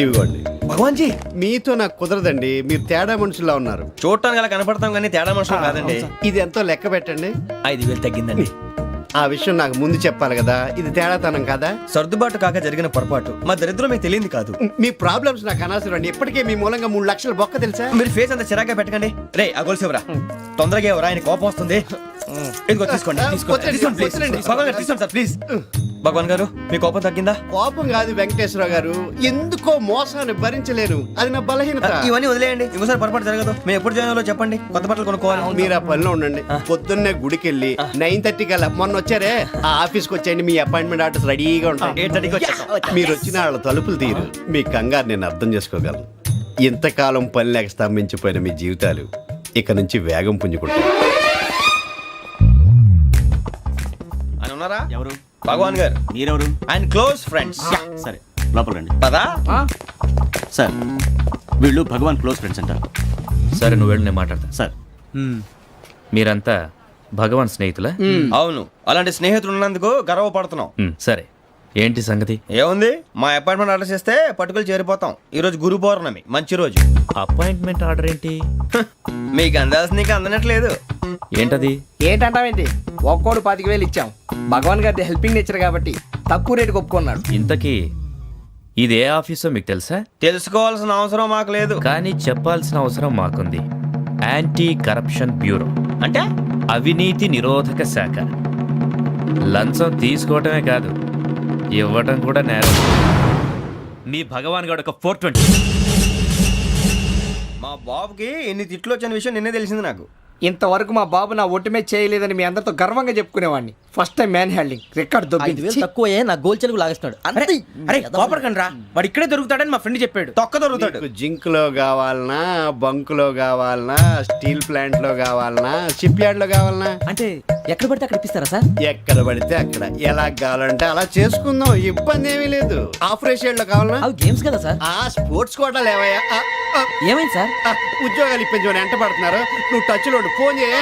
ఇవ్వండి. భగవాన్ జీ, మీతో నాకు కుదరదండి, మీరు తేడా మనుషుల్లా ఉన్నారు. చూడటానికి అలా కనపడతాం కానీ తేడా మనుషులు కాదండి. ఇది ఎంతో లెక్క పెట్టండి. 5,000 తగ్గిందండి. ఆ విషయం నాకు ముందు చెప్పాలి కదా. ఇది తేడాతనం కదా. సర్దుబాటు కాక జరిగిన పొరపాటు. మా దరిద్రం మీకు తెలియదు కాదు. మీ ప్రాబ్లమ్స్ నాకు అనవసరం అండి. ఇప్పటికే మీ మూలంగా 3,00,000 బొక్క తెలుసా? మీరు ఫేస్ అంత చిరాగ్గా పెట్టకండి. రే ఆ గొలుసు ఎవరా? తొందరగా ఎవరా, ఆయన కోపం వస్తుంది. ఇదిగో తీసుకోండి. తీసుకోండి ప్లీజ్. భగవాన్ గారు తీసుకోండి సార్ ప్లీజ్. భగవాన్ గారు మీ కోపం తగ్గిందా? కోపం కాదు వెంకటేశ్వర గారు, ఎందుకో మోసాన్ని భరించలేను, అది నా బలహీనత. ఇవన్నీ వదిలేయండి, ఇంకోసారి పొరపాటు జరగదు. మేము ఎప్పుడు జాయిన్ అవ్వాలో చెప్పండి, కొత్త బట్టలు కొనుక్కోవాలి. మీరు ఆ పనిలో ఉండండి. పొద్దున్నే గుడికి వెళ్ళి 9:30 కల్లా, మొన్న వచ్చారే ఆ ఆఫీస్కి వచ్చేయండి. మీ అపాయింట్మెంట్ ఆర్డర్స్ రెడీగా ఉంటాయి. 8:30కి వచ్చేస్తాం. మీరు వచ్చిన వాళ్ళ తలుపులు తీరు. మీ కంగారు నేను అర్థం చేసుకోగలను. ఇంతకాలం పని లేక స్తంభించిపోయిన మీ జీవితాలు ఇక నుంచి వేగం పుంజుకుంటాయి. ఆయన ఉన్నారా? ఎవరు? భగవాన్ గారు. మీరెవరు? ఆయన క్లోజ్ ఫ్రెండ్స్. సరే లోపల రండి. పదా సార్, వీళ్ళు భగవాన్ క్లోజ్ ఫ్రెండ్స్ అంటారు. సరే నువ్వు వెళ్ళి నేను మాట్లాడతా. సార్ మీరంతా భగవాన్ స్నేహితులా అవును, అలాంటి స్నేహితులు ఉన్నందుకు గర్వపడుతున్నాం. సరే, ఏంటి సంగతి? ఏముంది, మా అపాయింట్మెంట్ ఆర్డర్ చేస్తే పట్టుకులు చేరిపోతాం. ఈ రోజు గురు పౌర్ణమి, మంచి రోజు. అపాయింట్మెంట్ ఆర్డర్ ఏంటి? మీకు అందాల్సిన నీకు అందనట్లేదు. ఏంటది? ఏంటంటావేంటి? ఒక్కోడు 25,000 ఇచ్చాం. భగవాన్ గారి హెల్పింగ్ నేచర్ కాబట్టి తక్కువ రేటుకి ఒప్పుకున్నాడు. ఇంతకీ ఇది ఏ ఆఫీసో మీకు తెలుసా? తెలుసుకోవాల్సిన అవసరం మాకు లేదు. కానీ చెప్పాల్సిన అవసరం మాకుంది. యాంటీ కరప్షన్ బ్యూరో, అంటే అవినీతి నిరోధక శాఖ. లంచం తీసుకోవటమే కాదు, ఇవ్వటం కూడా నేరం. మీ భగవాన్ గారు ఒక 420. మా బాబుకి ఎన్ని తిట్లు వచ్చిన విషయం నిన్నే తెలిసింది నాకు. ఇంతవరకు మా బాబు నా ఒట్టుమే చేయలేదని మీ అందరితో గర్వంగా చెప్పుకునేవాడిని. First time man handling record దొబ్బింది. తక్కువే నా గోల్ చెలుగు లాగేస్తున్నాడు. అరే కోపడకండి రా, వాడు ఇక్కడే దొరుకుతాడని మా ఫ్రెండ్ చెప్పాడు. తొక్క దొరుకుతాడు. మీకు జింక్ లో కావాలనా, బంక్ లో కావాలనా, స్టీల్ ప్లాంట్ లో కావాలనా, షిప్ యార్డ్ లో కావాలనా? అంటే ఎక్కడ పడితే అక్కడ ఇప్పిస్తారా సార్? ఎక్కడ పడితే అక్కడ, ఎలా కావాలంటే అలా చేసుకుందాం, ఇబ్బంది ఏమీ లేదు. ఆపరేషన్ లో కావాలనా? అవి గేమ్స్ కదా సార్. ఆ స్పోర్ట్స్ కోటా లేవయ్యా. ఏమైంది సార్? ఉద్యోగాలు ఇప్పించమని ఎంట పడుతున్నారు. నువ్వు టచ్ లో ఫోన్ చేయ.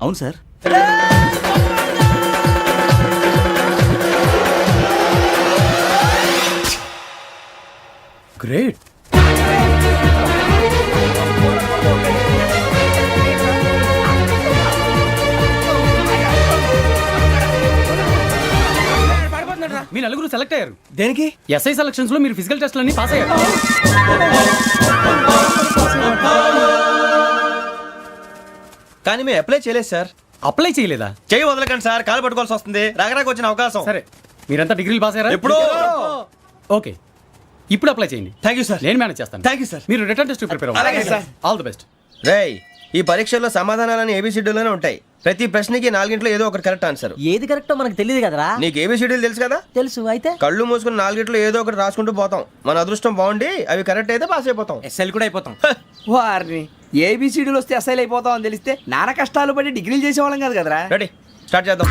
అవును సార్. గ్రేట్. మీ నలుగురు సెలెక్ట్ అయ్యారు. దేనికి? ఎస్ఐ సెలక్షన్స్ లో మీరు ఫిజికల్ టెస్ట్ అన్ని పాస్ అయ్యారు. కానీ మేము అప్లై చేయలేదు సార్. అప్లై చేయలేదా? చేయి వదలకండి సార్, కాలు పట్టుకోవాల్సి వస్తుంది. రాగరాకు వచ్చిన అవకాశం. సరే, మీరంతా డిగ్రీలు పాస్ అయ్యారా? ఎప్పుడో. ఓకే, ఇప్పుడు అప్లై చేయండి. Thank you sir. నేను మేనేజ్ చేస్తాను. Thank you sir. మీరు రిటర్న్ టెస్ట్ ప్రిపేర్ అలాగే అవ్వండి. సార్. All the best. రేయ్, ఈ పరీక్షల్లో సమాధానాలని ఏబిసిడ్యూల్లోనే ఉంటాయి. ప్రతి ప్రశ్నకి 4 ఏదో ఒకటి కరెక్ట్ ఆన్సర్. ఏది కరెక్టో మనకు తెలియదు కదరా. నీకు ఏబిసిడ్యూల్ తెలుసు కదా? తెలుసు. అయితే కళ్ళు మూసుకుని 4 ఏదో ఒకటి రాసుకుంటూ పోతాం. మన అదృష్టం బాగుండి అవి కరెక్ట్ అయితే పాస్ అయిపోతాం. ఎస్ఎల్ కూడా అయిపోతాం. వారిని ఏబిసిడీలు వస్తే అసైల్ అయిపోతాం అని తెలిస్తే నాన్న కష్టాలు పడి డిగ్రీలు చేసేవాళ్ళం కాదు కదరా. రెడీ, స్టార్ట్ చేద్దాం.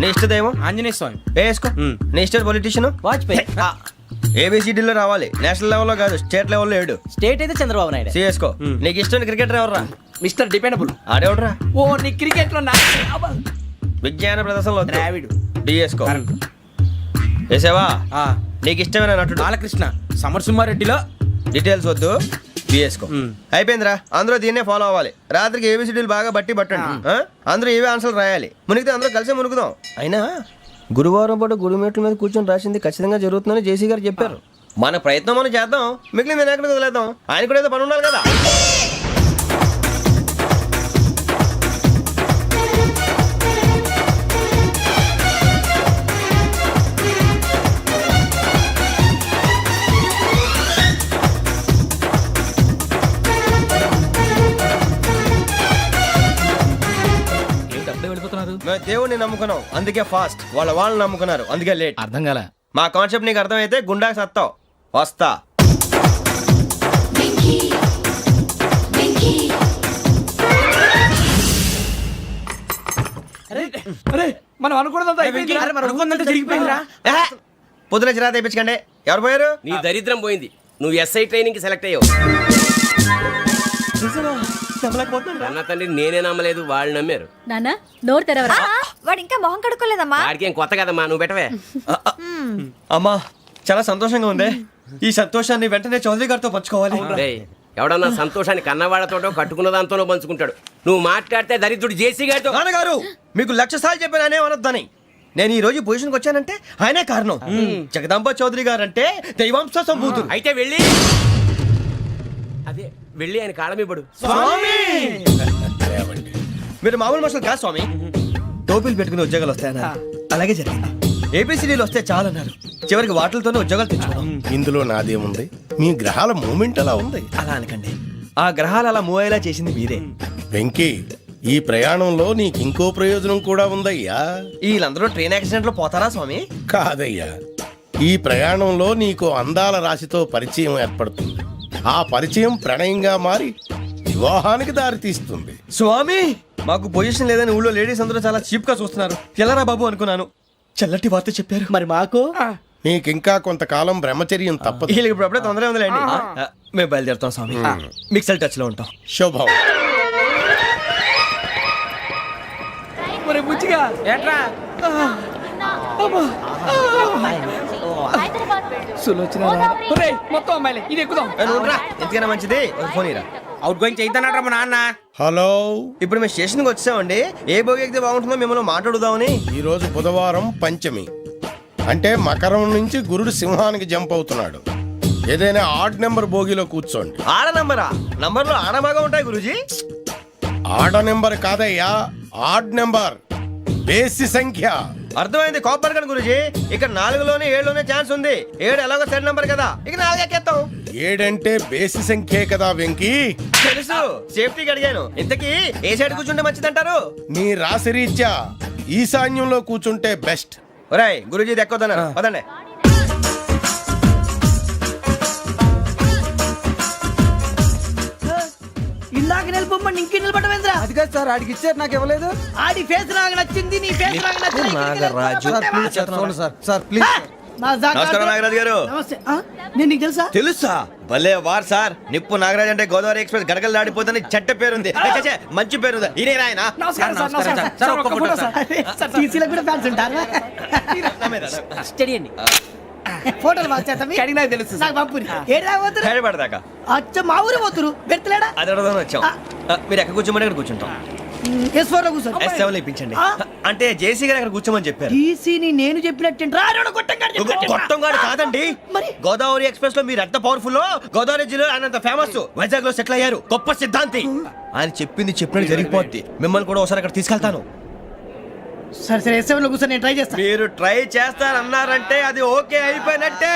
నీ ఇష్టదేమో ఆంజనేయ స్వామి. వేసుకో. నీ ఇష్ట పొలిటీషియన్ వాజ్పేయి. ఏబిసిడీలో రావాలి, నేషనల్ లెవెల్లో కాదు, స్టేట్ లెవెల్లో 7. స్టేట్ అయితే చంద్రబాబు నాయుడు. సిఎస్కో. నీకు ఇష్టం క్రికెటర్ ఎవర్రా? Mister dependable. ఆడేవడరా? ఓ నీ క్రికెట్ లో విజ్ఞాన ప్రదర్శనలో ద్రావిడు. డిఎస్కో. వేసావా? నీకు ఇష్టమైన నటుడు? బాలకృష్ణ. సమర్సింహారెడ్డిలో డీటెయిల్స్ వద్దు, బిఎస్కో. అయిపోయిందిరా, అందరూ దీన్నే ఫాలో అవ్వాలి. రాత్రికి ఏబిసిడీలు బాగా బట్టి పట్టండి. అందరూ ఏవే ఆన్సర్లు రాయాలి. మునిగితే అందరూ కలిసి మునుగుదాం. అయినా గురువారం పాటు గురుమేట్ల మీద కూర్చొని రాసింది ఖచ్చితంగా జరుగుతుందని జేసీ గారు చెప్పారు. మన ప్రయత్నం మనం చేద్దాం, మిగిలింది నేను ఎక్కడికి వదిలేద్దాం. ఆయన కూడా ఏదో పని ఉండాలి కదా. మేము దేవుడిని నమ్ముకున్నాం, అందుకే ఫాస్ట్. వాళ్ళు నమ్ముకున్నారు, అందుకే లేట్. అర్థం కాల. మా కాన్సెప్ట్ నీకు అర్థమైతే గుండా సత్తావు. వస్తా. అరే మనం అనుకున్నదంతా అయిపోయింది. అరే, మరి అనుకున్నదంతా జరిగిపోయిందిరా. ఆహా. పొద్దున చిరా తెప్పించకండి. ఎవరు పోయారు? నీ దరిద్రం పోయింది. నువ్వు ఎస్ఐ ట్రైనింగ్ కి సెలెక్ట్ అయ్యావు. అన్న తండ్రి నేనే నమ్మలేదు, వాళ్ళు నమ్మారు. నానా నోరు తెరవరా. వాడు ఇంకా మొహం కడుక్కోలేదమ్మా. వాడికి ఏం కొత్త కదమ్మా, నువ్వు పెట్టవే. అమ్మా చాలా సంతోషంగా ఉంది. ఈ సంతోషాన్ని వెంటనే చౌదరి గారితో పంచుకోవాలి. డేయ్, ఎవడన్నా సంతోషాన్ని కన్నవాళ్లతోటో కట్టుకున్న దాంతోనో పంచుకుంటాడు. నువ్వు మాట్లాడితే దరిద్రుడు జేసీ గారితో. నాన్నగారు మీకు 1,00,000 సార్లు చెప్పాను అనొద్దని. నేను ఈ రోజు పొజిషన్కి వచ్చానంటే ఆయనే కారణం. జగదాంబ చౌదరి గారు అంటే దైవాంశ సంభూతుడు. అయితే వెళ్ళి అదే వెళ్ళి ఆయన కాళమిపడు. స్వామి మీరు మామూలు మనుషులు కాదు స్వామి. టోపీలు పెట్టుకుని ఉద్యోగాలు వస్తాయన్నారు, అలాగే జరిగింది. ఏపీసీడీలు వస్తే చాలన్నారు, చివరికి వాటిలతోనే ఉద్యోగాలు తెచ్చుకున్నాం. ఇందులో నాదేముంది, మీ గ్రహాల మూమెంట్ అలా ఉంది. అలా అనకండి, ఆ గ్రహాలు అలా మూవ్ అయ్యేలా చేసింది మీరే. వెంకీ, ఈ ప్రయాణంలో నీకు ఇంకో ప్రయోజనం కూడా ఉందయ్యా. వీళ్ళందరూ ట్రైన్ యాక్సిడెంట్ లో పోతారా స్వామి? కాదయ్యా, ఈ ప్రయాణంలో నీకు అందాల రాశితో పరిచయం ఏర్పడుతుంది. ఆ పరిచయం ప్రణయంగా మారి వివాహానికి దారితీస్తుంది. స్వామి మాకు పొజిషన్ లేదని ఊళ్ళో లేడీస్ అందరూ చాలా చీప్ గా చూస్తున్నారు. ఎలారా బాబు అనుకున్నాను, చల్లటి వార్త చెప్పారు. మరి మాకు నీకింకా కొంతకాలం బ్రహ్మచర్యం తప్పదు. వీళ్ళకి ఇప్పుడు అప్పుడే తొందరగా ఉందిలేండి. మేము బయలుదేరుతాం స్వామి. మిక్సెల్ టచ్ లో ఉంటాం. శుభం. ఒరే బుచ్చిగా ఏట్రా సులోచన ఒరే మొత్తం అమ్మాయిలే ఇది ఎక్కుదాం. ఎందుకైనా మంచిది ఒక ఫోన్ ఇరా. అవుట్ గోయింగ్ చేద్దానట్రా మా నాన్న. హలో, ఇప్పుడు మేము స్టేషన్కి వచ్చామండి. ఏ బోగి ఎక్కితే బాగుంటుందో మిమ్మల్ని మాట్లాడుదామని. ఈరోజు బుధవారం పంచమి, అంటే మకరం నుంచి గురుడు సింహానికి జంప్ అవుతున్నాడు. ఏదైనా ఆడ్ నెంబర్ బోగిలో కూర్చోండి. ఆడ నంబరా? నంబర్లో ఆడ బాగా ఉంటాయి గురూజీ. ఆడ నెంబర్ కాదయ్యా, ఆడ్ నెంబర్, బేసి సంఖ్య. అర్థమైంది, కాపర్ కానీ గురూజీ. ఇక్కడ 4లోనే 7లోనే ఛాన్స్ ఉంది. 7 ఎలాగో సెడ్ నంబర్ కదా, ఇక 4 ఎక్కేస్తాం. 7 అంటే బేసి సంఖ్యే కదా వెంకీ. తెలుసు, సేఫ్టీకి అడిగాను. ఇంతకీ ఏ సైడ్ కూర్చుంటే మంచిదంటారు? నీ రాశి రీత్యా ఈశాన్యంలో కూర్చుంటే బెస్ట్. ఒరాయ్ గురూజీ దెక్కొద్దన్నారు, పదండి. ఇందాక నిలబొమ్మని ఇంకే నిలబడమేంద్రా? అది కాదు సార్, ఆడికి ఇచ్చారు నాకు ఇవ్వలేదు. ఆడి ఫేస్ నాకు నచ్చింది, నీ ఫేస్ నాకు నచ్చింది. Sir please. నమస్కారం నాగరాజు గారు. నమస్తే. నేను నీకు తెలుసా? తెలుసా? భలే వార్ సార్. నిప్పు నాగరాజ్ అంటే గోదావరి ఎక్స్ప్రెస్ గడగలు దాడిపోతుంది చెట్ట పేరుంది. మంచి పేరు ఇదే ఆయన. నమస్కారం సార్. నమస్కారం సార్. ఒక్క ఫోటో సార్. టీసీలో కూడా ఫ్యాన్స్ ఉంటారా? స్టడీ అండి. ఫోటోలు మార్చేస్తాం. కడిగి నాకు తెలుసు సార్. నాకు పంపుని. ఏడు రాబోతురు? హైదరాబాద్ అచ్చ మా ఊరు పోతురు. పెడతలేడా? అది అడగదాం వచ్చాం. మీరు ఎక్కడ కూర్చోమని అక్కడ కూర్చుంటాం. S4 లో కూర్చో. S7 ఇప్పించండి. అంటే జేసీ గారు అక్కడ కూర్చోమని చెప్పారు. టీసీని నేను చెప్పినట్టు గొట్టంగాడు కాదండి, మరి గోదావరి ఎక్స్ప్రెస్ లో మీరు ఎంత పవర్ఫుల్, గోదావరి జిల్లా ఆయన ఫేమస్, వైజాగ్ లో సెటిల్ అయ్యారు, గొప్ప సిద్ధాంతి. ఆయన చెప్పింది చెప్పినట్టు జరిగిపోద్ది. మిమ్మల్ని కూడా ఒకసారి అక్కడ తీసుకెళ్తాను. సరే సరే S7 లో కూర్చో, నేను ట్రై చేస్తాను. మీరు ట్రై చేస్తారన్నారంటే అది ఓకే అయిపోయినట్టే.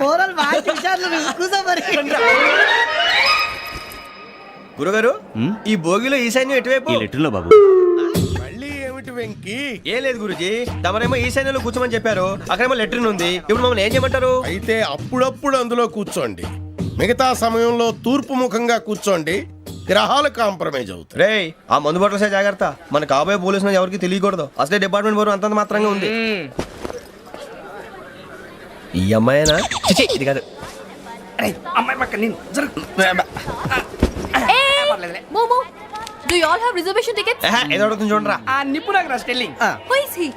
ఓవరాల్ బాగా విచారాలు కూర్చో మరి. గురుగారు, ఈ భోగిలో ఈశాన్యం ఎటువైపు? లెటర్లో బాబు. మళ్ళీ ఏమిటి వెంకీ? ఏం లేదు గురుజీ, తమరేమో ఈశాన్యంలో కూర్చోమని చెప్పారు, అక్కడేమో లెటర్ ఉంది. ఇప్పుడు మమ్మల్ని ఏం చేయమంటారు? అయితే అప్పుడప్పుడు అందులో కూర్చోండి, మిగతా సమయంలో తూర్పు ముఖంగా కూర్చోండి. గ్రహాలు కాంప్రమైజ్ అవుతాయి. రేయ్, ఆ మందు బట్టలసే జాగ్రత్త. మన కాబోయే పోలీసులు ఎవరికి తెలియకూడదు. అసలే డిపార్ట్మెంట్ బోరు అంతంత మాత్రంగా ఉంది. ఈ అమ్మాయినా? చిచి, ఇది కాదు. అమ్మాయి పక్క నేను momo, do you all have reservation tickets? ఏదో అడుగుతుంది చూడరా. ఆ నిప్పు Nagaraj telling. Who is he?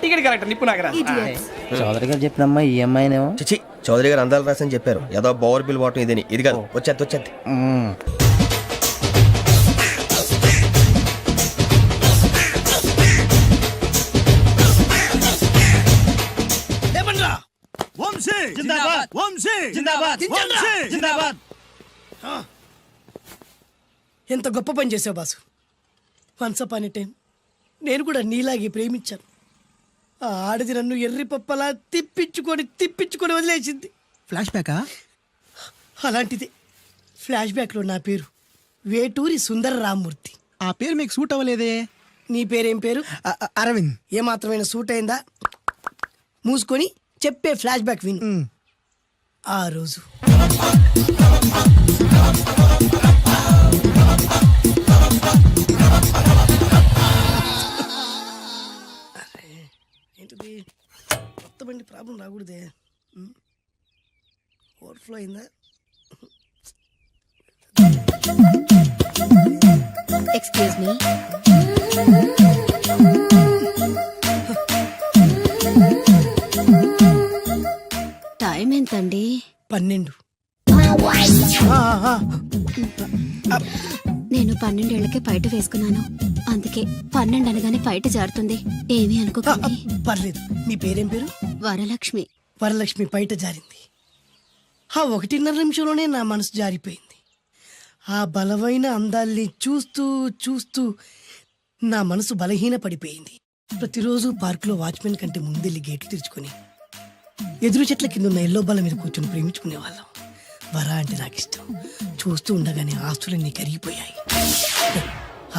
Ticket correct నిప్పు నాగరాజ్. Idiots. చౌదరి గారు చెప్పినమ్మా ఈ అమ్మాయినేమో. చిచి, చౌదరి గారు అందాలు రాసని చెప్పారు. ఏదో బోర్ బిల్ వాటం ఇదని. ఇది కాదు, వచ్చేది. ఎంత గొప్ప పని చేసావు boss. Once upon a time నేను కూడా నీలాగే ప్రేమించాను. ఆ ఆడది నన్ను ఎర్రి పప్పలా తిప్పించుకొని వదిలేసింది. ఫ్లాష్ బ్యాకా? అలాంటిది ఫ్లాష్ బ్యాక్లో నా పేరు వేటూరి సుందర రామ్మూర్తి. ఆ పేరు మీకు సూట్ అవ్వలేదే. నీ పేరేం పేరు? అరవింద్. ఏమాత్రమైన సూట్ అయిందా? మూసుకొని చెప్పే ఫ్లాష్ బ్యాక్ విను. ఆ రోజు బండి ప్రాబ్లం రాకూడదే. ఓవర్ఫ్లో అయిందా? Excuse me. టైం ఎంతండి? 12. నేను 12 ఏళ్లకే పైట వేసుకున్నాను, అందుకే 12 అనగానే పైట జారుతుంది. ఏమీ అనుకోకండి. పర్లేదు. మీ పేరేం పేరు? వరలక్ష్మి. వరలక్ష్మి పైట జారింది. ఆ 1.5 నిమిషంలోనే నా మనసు జారిపోయింది. ఆ బలమైన అందాల్ని చూస్తూ చూస్తూ నా మనసు బలహీన పడిపోయింది. ప్రతిరోజు పార్కులో వాచ్మెన్ కంటే ముందెళ్ళి గేట్లు తెరుచుకొని ఎదురు చెట్ల కింద ఉన్న ఎల్లో బల్ల మీద కూర్చొని ప్రేమించుకునే వాళ్ళం. వర అంటే నాకు ఇష్టం. చూస్తూ ఉండగానే ఆస్తులన్నీ కరిగిపోయాయి.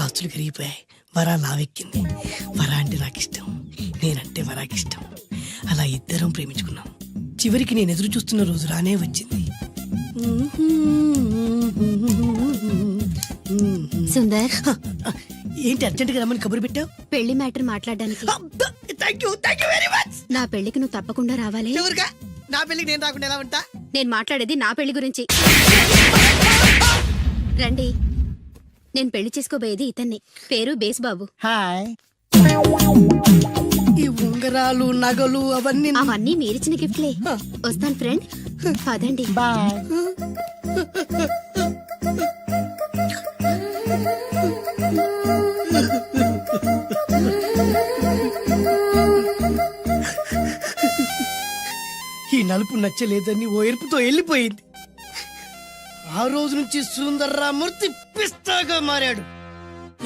ఆస్తులు కరిగిపోయాయి. వర లావెక్కింది. వర అంటే నాకు ఇష్టం, నేనంటే వరాకి ఇష్టం. అలా ఇద్దరం ప్రేమించుకున్నాం. చివరికి నేను ఎదురు చూస్తున్న రోజు రానే వచ్చింది. సుందర్, ఏంటి అర్జెంట్గా రమ్మని కబురు పెట్టావు? పెళ్లి మ్యాటర్ మాట్లాడడానికి. Thank you very much. నా పెళ్లికి నువ్వు తప్పకుండా రావాలి. ఎవరుగా? నా పెళ్లికి నేను రాకుండా ఎలా ఉంటా? నేను మాట్లాడేది నా పెళ్లి గురించి. రండి. నేను పెళ్లి చేసుకోబోయేది ఇతన్ని. పేరు బేస్బాబు. హాయ్. ఈ ఉంగరాలు నగలు అవన్నీ అవన్నీ మీరిచ్చిన గిఫ్ట్లే. వస్తాను ఫ్రెండ్. పదండి. బాయ్. ఈ నలుపు నచ్చలేదని ఓ ఎరుపుతో వెళ్ళిపోయింది. ఆ రోజు నుంచి సుందర్రామూర్తి పిస్తాగా మారాడు.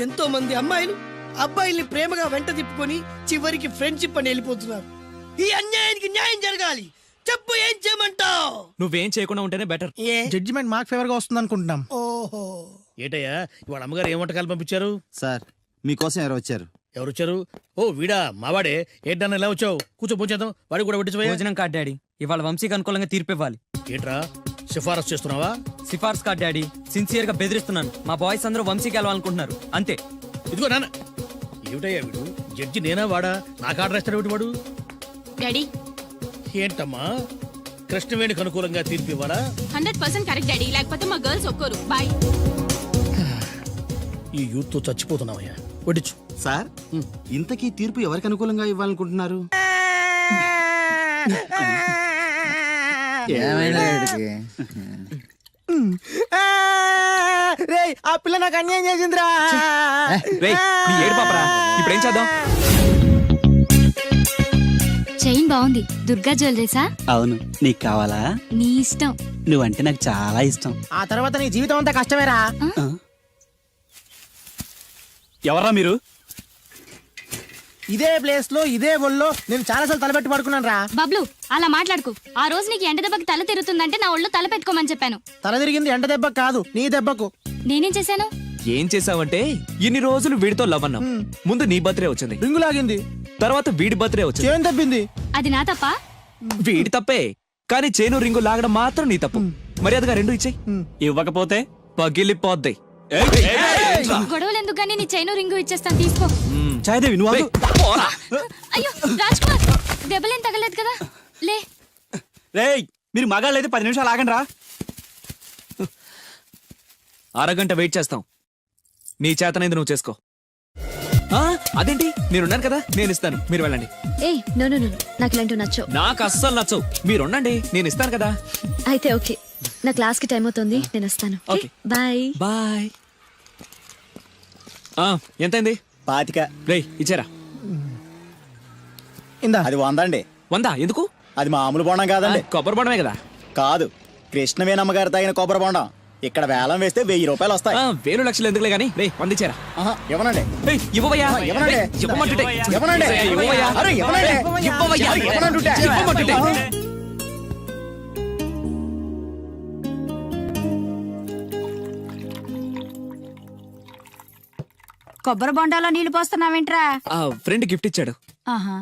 ఎంతో మంది అమ్మాయిలు అబ్బాయిల్ని ప్రేమగా వెంట తిప్పుకొని చివరికి ఫ్రెండ్షిప్ అని వెళ్ళిపోతున్నారు. ఈ అన్యాయానికి న్యాయం జరగాలి. చెప్పు, ఏం చేయమంటావు? నువ్వేం చేయకుండా ఉంటేనే బెటర్. ఏ? జడ్జిమెంట్ మాకు ఫేవర్ గా వస్తుంది అనుకుంటున్నాం. ఓహో. ఏటయ్యా ఇవాళ అమ్మగారు ఏం వంటకాలు పంపించారు? సార్ మీకోసం ఎవరు వచ్చారు? ఎవరు వచ్చారు? ఓ వీడా, మావాడే. ఏంటన్నా ఇలా వచ్చావు? కూర్చో పోచేద్దాం. వాడికి కూడా పట్టించబోయా. భోజనం కార్డ్ డాడీ, ఇవాళ వంశీకి అనుకూలంగా తీర్పు ఇవ్వాలి. ఏంట్రా సిఫారసు చేస్తున్నావా? సిఫార్స్ కార్డ్ డాడీ, సిన్సియర్ గా బెదిరిస్తున్నాను. మా బాయ్స్ అందరూ వంశీకి వెళ్ళాలనుకుంటున్నారు, అంతే. ఇదిగో నాన్న. ఏమిటయ్యా వీడు? జడ్జి నేనా వాడా? నాకు ఆర్డర్ ఇస్తాడు ఏమిటి వాడు? డాడీ, ఏంటమ్మా కృష్ణవేణికి అనుకూలంగా తీర్పు ఇవ్వాలా? 100% కరెక్ట్ డాడీ, లేకపోతే మా గర్ల్స్ ఒక్కరు. బాయ్. ఈ యూత్ తో చచ్చిపోతున్నావయ్యా. వడ్డించు. సార్ ఇంతకీ తీర్పు ఎవరికి అనుకూలంగా ఇవ్వాలనుకుంటున్నారు? ఆ పిల్ల నాకు అన్యాయం చేసిందిరా. రేయ్, నీ ఏడు పాపరా. ఇప్పుడేం చేద్దాం? చైన్ బాగుంది. దుర్గా జ్యువెలరీసా? అవును. నీకు కావాలా? నీ ఇష్టం. నువ్వంటే నాకు చాలా ఇష్టం. ఆ తర్వాత నీ జీవితం అంతా కష్టమేరా. ఎవరా మీరు? ఇదే ప్లేస్ లో ఇదే ఒళ్ళో నేను చాలాసార్లు తలపెట్టి పడుకున్నాను రా. బబ్లు, అలా మాట్లాడుకు. ఆ రోజు నీకు ఎండ దెబ్బకి తల తిరుగుతుందంటే నా ఒళ్ళు తల పెట్టుకోమని చెప్పాను. తల తిరిగింది ఎండ దెబ్బ కాదు, నీ దెబ్బకు. నేనేం చేశాను? ఏం చేసావంటే, ఇన్ని రోజులు వీడితో లవ్ అన్నాం. ముందు నీ బర్త్డే వచ్చింది, రింగు లాగింది, తర్వాత వీడి బర్త్డే వచ్చింది. చేను తప్పింది. అది నా తప్ప? వీడి తప్పే, కానీ చేను రింగు లాగడం మాత్రం నీ తప్పు. మర్యాదగా రెండు ఇచ్చేయి. ఇవ్వకపోతే పగిలిపోద్ది. గొడవలు ఎందుకు గానీ నీ చైను రింగు ఇచ్చేస్తాను, తీసుకో. చాయదేవి నువ్వు ఆగు. అయ్యో రాజ్ కుమార్, దెబ్బలేం తగలేదు కదా? లే. రేయ్, మీరు మగాళ్ళైతే 10 నిమిషాలు ఆగండి రా. అరగంట వెయిట్ చేస్తాం. నీ చేతనైంది నువ్వు చేసుకో. అదేంటి, నేనున్నాను కదా, నేను ఇస్తాను, మీరు వెళ్ళండి. ఏ నో నో నో, నాకు ఇలాంటివి నచ్చవు. నాకు అస్సలు నచ్చవు. మీరు ఉండండి, నేను ఇస్తాను కదా. అయితే ఓకే, నా క్లాస్ కి టైం అవుతుంది, నేను వస్తాను. ఓకే. Bye bye. ఎంతైంది? 25. రేయ్ ఇచ్చారా? ఇందా. అది 100 అండి. 100 ఎందుకు? అది మామూలు బొండం కాదండి. కొబ్బరి బొండమే కదా. కాదు, కృష్ణవేణమ్మ గారు తాగిన కొబ్బరి బొండం. ఇక్కడ వేలం వేస్తే 1000 రూపాయలు వస్తాయి. 1000 లక్షలు ఎందుకులే గానీ, రే 100 ఇచ్చారా? ఇవ్వనండి. ఇవ్వవయ్యా. ఇవ్వనండి. ఇవ్వమంటుంటే. ఇవ్వనండి. ఇవ్వవయ్యా. అరే, ఇవ్వనండి. ఇవ్వవయ్యా. ఇవ్వనంటుంటే. ఇవ్వమంటుంటే. కొబ్బరి బొండాలో నీళ్లు పోస్తున్నావేంట్రా? ఫ్రెండ్ గిఫ్ట్ ఇచ్చాడు. ఆహా.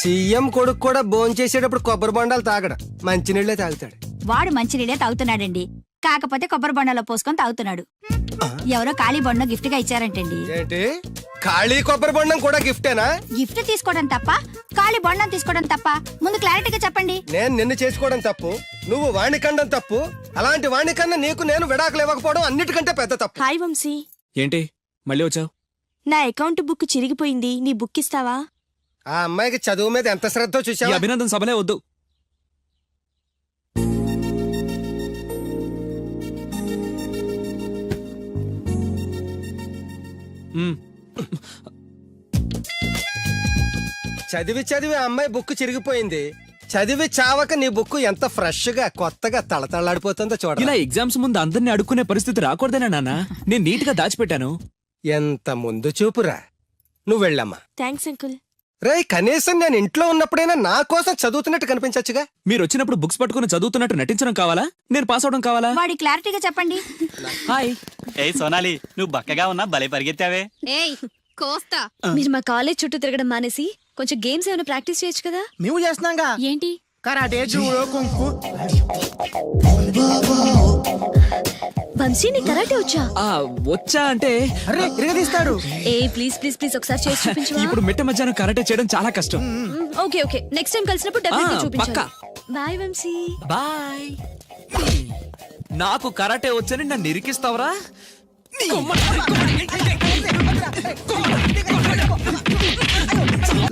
సీఎం కొడుకు కూడా భోంచేసేటప్పుడు కొబ్బరి బొండాలు తాగడు మంచినీళ్ళే తాగుతాడు. వాడు మంచినీళ్ళే తాగుతున్నాడండి, కాకపోతే కొబ్బరి బొండలో పోసుకొని తాగుతున్నాడు. ఎవరో ఖాళీ బొండ గిఫ్ట్ గా ఇచ్చారంటండి. ఏంటి ఖాళీ కొబ్బరి బొండం కూడా గిఫ్టేనా? గిఫ్ట్ తీసుకోవడం తప్ప, ఖాళీ బొండం తీసుకోవడం తప్ప? ముందు క్లారిటీగా చెప్పండి. నేను నిన్ను చేసుకోవడం తప్పు, నువ్వు వాణ్ణి కండం తప్పు. అలాంటి వాణ్ణి కన్నా నీకు నేను విడాకులు ఇవ్వకపోవడం అన్నిటికంటే పెద్ద తప్పు. హాయ్ వంశీ, ఏంటి మళ్ళీ వచ్చావు? నా అకౌంట్ బుక్ చిరిగిపోయింది, నీ బుక్ ఇస్తావా? ఆ అమ్మాయికి చదువు మీద ఎంత శ్రద్ధ ఈ చూసావా? అభినందన సభలే వద్దు. మ్మ్. చదివి చదివి ఆ అమ్మాయి బుక్ చిరిగిపోయింది. చదివి చావక నీ బుక్ ఎంత ఫ్రెష్ గా కొత్తగా తళతళలాడిపోతుందో చూడ. ఇలా ఎగ్జామ్స్ ముందు అందరినీ అడుక్కునే పరిస్థితి రాకూడదేనా నాన్న? నేను నీట్ గా దాచిపెట్టాను. ఎంత ముందు చూపురా. నువ్వు వెళ్ళమ్మా. Thanks uncle. రేయ్, కనీసం నేను ఇంట్లో ఉన్నప్పుడైనా నా కోసం చదువుతున్నట్టు కనిపించచ్చుగా. మీరు వచ్చినప్పుడు బుక్స్ పట్టుకుని చదువుతున్నట్టు నటించడం కావాలా, నేను పాస్ అవడం కావాలా? వాడి క్లారిటీగా చెప్పండి. హాయ్. ఏ సోనాలి, నువ్వు బక్కగా ఉన్నా భలే పరిగెత్తావే. ఏయ్ కోస్తా. మీరు మా కాలేజ్ చుట్టూ తిరగడం మానేసి కొంచెం గేమ్స్ ఏమైనా ప్రాక్టీస్ చేయొచ్చు కదా. మేము చేస్తున్నాగా. ఏంటి? Karate, judo, kung fu. వంశీ నీ కరాటే వచ్చా? వచ్చా అంటే అరే ఇరగదీస్తాడు. ఏ ప్లీజ్ ప్లీజ్ ప్లీజ్ ఒకసారి చేసి చూపించు. ఇప్పుడు మిట్ట మధ్యాహ్నం కరాటే చేయడం చాలా కష్టం. ఓకే ఓకే, నెక్స్ట్ టైం కలిసినప్పుడు డెఫినెట్గా చూపించు. పక్కా. బాయ్ వంశీ. బాయ్. నాకు కరాటే వచ్చని నన్ను ఇరికిస్తావరా?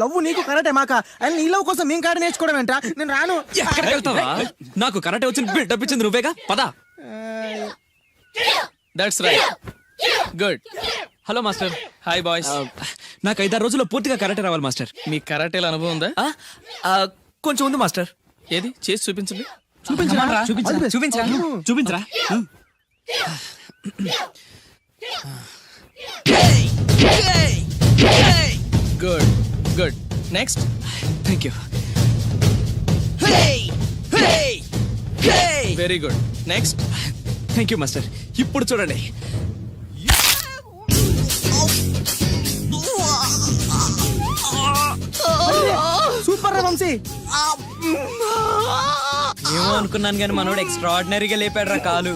లవ్ నీకు కరాటే మాక, అండ్ నీ లవ్ కోసం మేము కరాటే నేర్చుకోవడం ఏంట్రా? నేను రాను. ఎక్కడికి వెళ్తావా? నాకు కరాటే వచ్చి బిల్డప్ ఇచ్చింది నువ్వేగా, పదా. That's right, good. Hello master. Hi boys. నాకు 5-6 రోజుల్లో పూర్తిగా కరాటే రావాలి మాస్టర్. మీ కరాటేల అనుభవం ఉందా? కొంచెం ఉంది మాస్టర్. ఏది చేసి చూపించండి. చూపించరా. Good good. Next. Thank you. Very good. Next. Thank you master. ఇప్పుడు చూడండి. సూపర్ రా వంశీ. ఏమో అనుకున్నాను కానీ మనోడు ఎక్స్ట్రా ఆర్డినరీగా లేపాడు రా కాలు.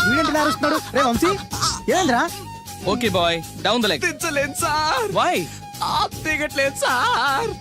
వీడేంటి ఇలా అరుస్తున్నాడు? రే వంశీ ఏంద్రా? Okay boy, down the leg. దించలేదు సార్. వై? దిగట్లేదు సార్.